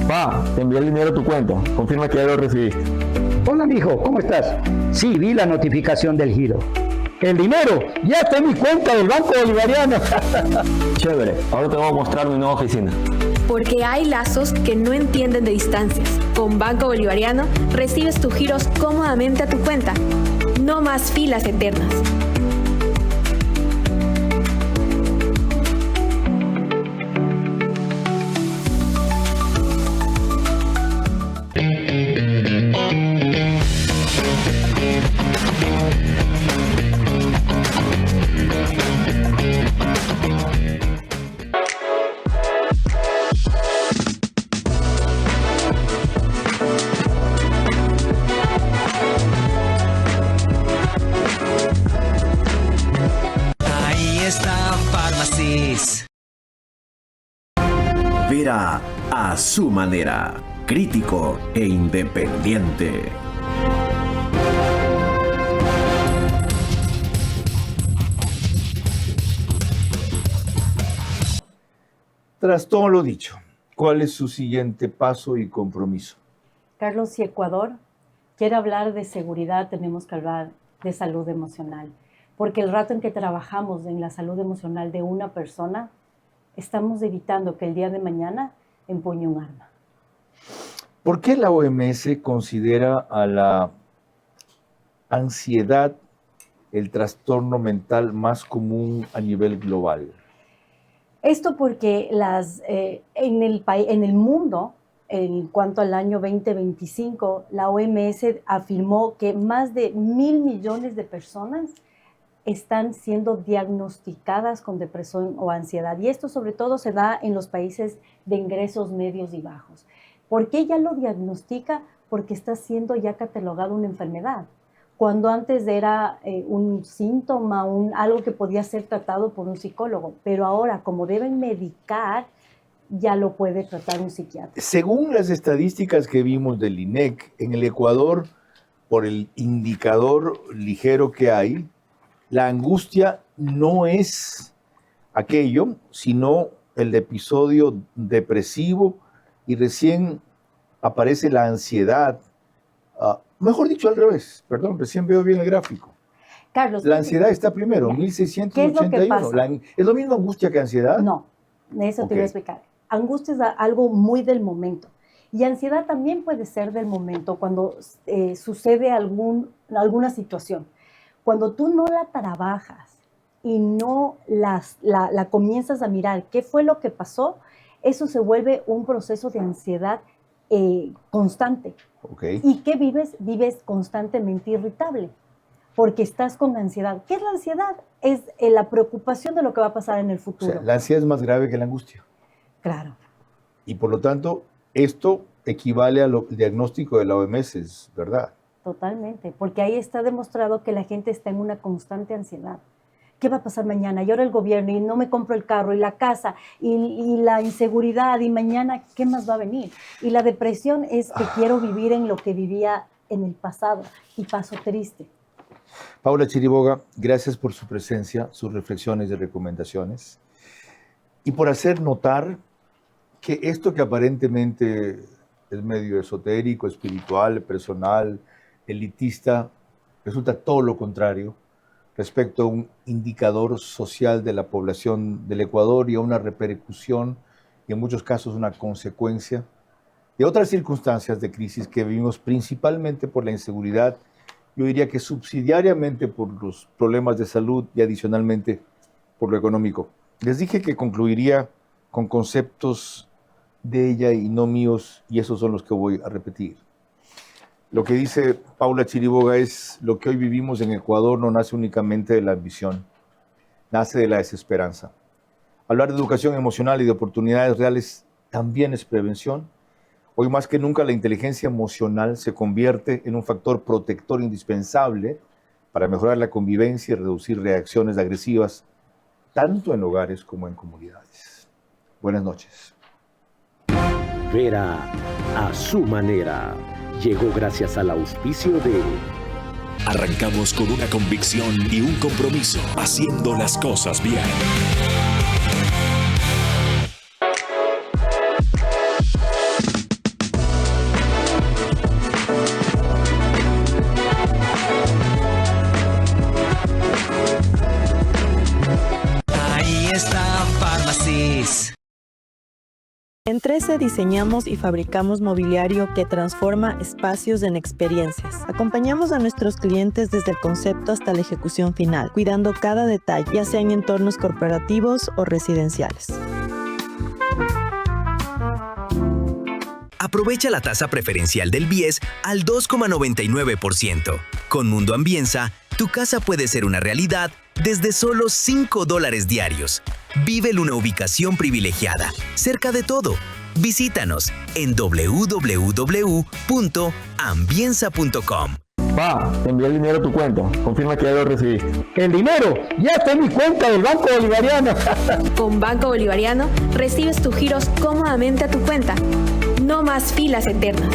Pa, te envié el dinero a tu cuenta. Confirma que ya lo recibiste. Hola, mijo, ¿cómo estás? Sí, vi la notificación del giro. El dinero ya está en mi cuenta del Banco Bolivariano. Chévere, ahora te voy a mostrar mi nueva oficina. Porque hay lazos que no entienden de distancias. Con Banco Bolivariano recibes tus giros cómodamente a tu cuenta. No más filas eternas. a su manera, crítico e independiente. Tras todo lo dicho, ¿cuál es su siguiente paso y compromiso? Carlos, si Ecuador quiere hablar de seguridad, tenemos que hablar de salud emocional. Porque el rato en que trabajamos en la salud emocional de una persona, estamos evitando que el día de mañana empuñe un arma. ¿Por qué la OMS considera a la ansiedad el trastorno mental más común a nivel global? Esto porque en el mundo, en cuanto al año 2025, la OMS afirmó que más de 1.000 millones de personas están siendo diagnosticadas con depresión o ansiedad. Y esto sobre todo se da en los países de ingresos medios y bajos. ¿Por qué ya lo diagnostica? Porque está siendo ya catalogado una enfermedad, cuando antes era un síntoma, algo que podía ser tratado por un psicólogo. Pero ahora, como deben medicar, ya lo puede tratar un psiquiatra. Según las estadísticas que vimos del INEC, en el Ecuador, por el indicador ligero que hay, la angustia no es aquello, sino el episodio depresivo, y recién aparece la ansiedad. Mejor dicho, al revés. Perdón, recién veo bien el gráfico. Carlos, la ansiedad está primero, 1681. ¿Qué es lo que pasa? ¿Es lo mismo angustia que ansiedad? No, eso te voy a explicar. Angustia es algo muy del momento. Y ansiedad también puede ser del momento, cuando sucede alguna situación. Cuando tú no la trabajas y no la comienzas a mirar qué fue lo que pasó, eso se vuelve un proceso de ansiedad constante. Okay. ¿Y qué vives? Vives constantemente irritable, porque estás con ansiedad. ¿Qué es la ansiedad? Es la preocupación de lo que va a pasar en el futuro. O sea, la ansiedad es más grave que la angustia. Claro. Y por lo tanto, esto equivale al diagnóstico de la OMS, ¿verdad? Totalmente, porque ahí está demostrado que la gente está en una constante ansiedad. ¿Qué va a pasar mañana? Y ahora el gobierno, y no me compro el carro, y la casa, y la inseguridad, y mañana, ¿qué más va a venir? Y la depresión es que quiero vivir en lo que vivía en el pasado, y paso triste. Paula Chiriboga, gracias por su presencia, sus reflexiones y recomendaciones, y por hacer notar que esto que aparentemente es medio esotérico, espiritual, personal, elitista, resulta todo lo contrario respecto a un indicador social de la población del Ecuador y a una repercusión y en muchos casos una consecuencia de otras circunstancias de crisis que vivimos principalmente por la inseguridad, yo diría que subsidiariamente por los problemas de salud y adicionalmente por lo económico. Les dije que concluiría con conceptos de ella y no míos, y esos son los que voy a repetir. Lo que dice Paula Chiriboga es: lo que hoy vivimos en Ecuador no nace únicamente de la ambición, nace de la desesperanza. Hablar de educación emocional y de oportunidades reales también es prevención. Hoy más que nunca la inteligencia emocional se convierte en un factor protector indispensable para mejorar la convivencia y reducir reacciones agresivas, tanto en hogares como en comunidades. Buenas noches. Vera a su manera. Llegó gracias al auspicio de... Arrancamos con una convicción y un compromiso, haciendo las cosas bien. Ahí está Pharmacies. En 13 diseñamos y fabricamos mobiliario que transforma espacios en experiencias. Acompañamos a nuestros clientes desde el concepto hasta la ejecución final, cuidando cada detalle, ya sea en entornos corporativos o residenciales. Aprovecha la tasa preferencial del BIES al 2,99%. Con Mundo Ambienza, tu casa puede ser una realidad desde solo $5 diarios. Vive en una ubicación privilegiada, cerca de todo. Visítanos en www.ambienza.com. Pa, te envié el dinero a tu cuenta. Confirma que ya lo recibiste. ¡El dinero! ¡Ya está en mi cuenta del Banco Bolivariano! Con Banco Bolivariano recibes tus giros cómodamente a tu cuenta. No más filas eternas.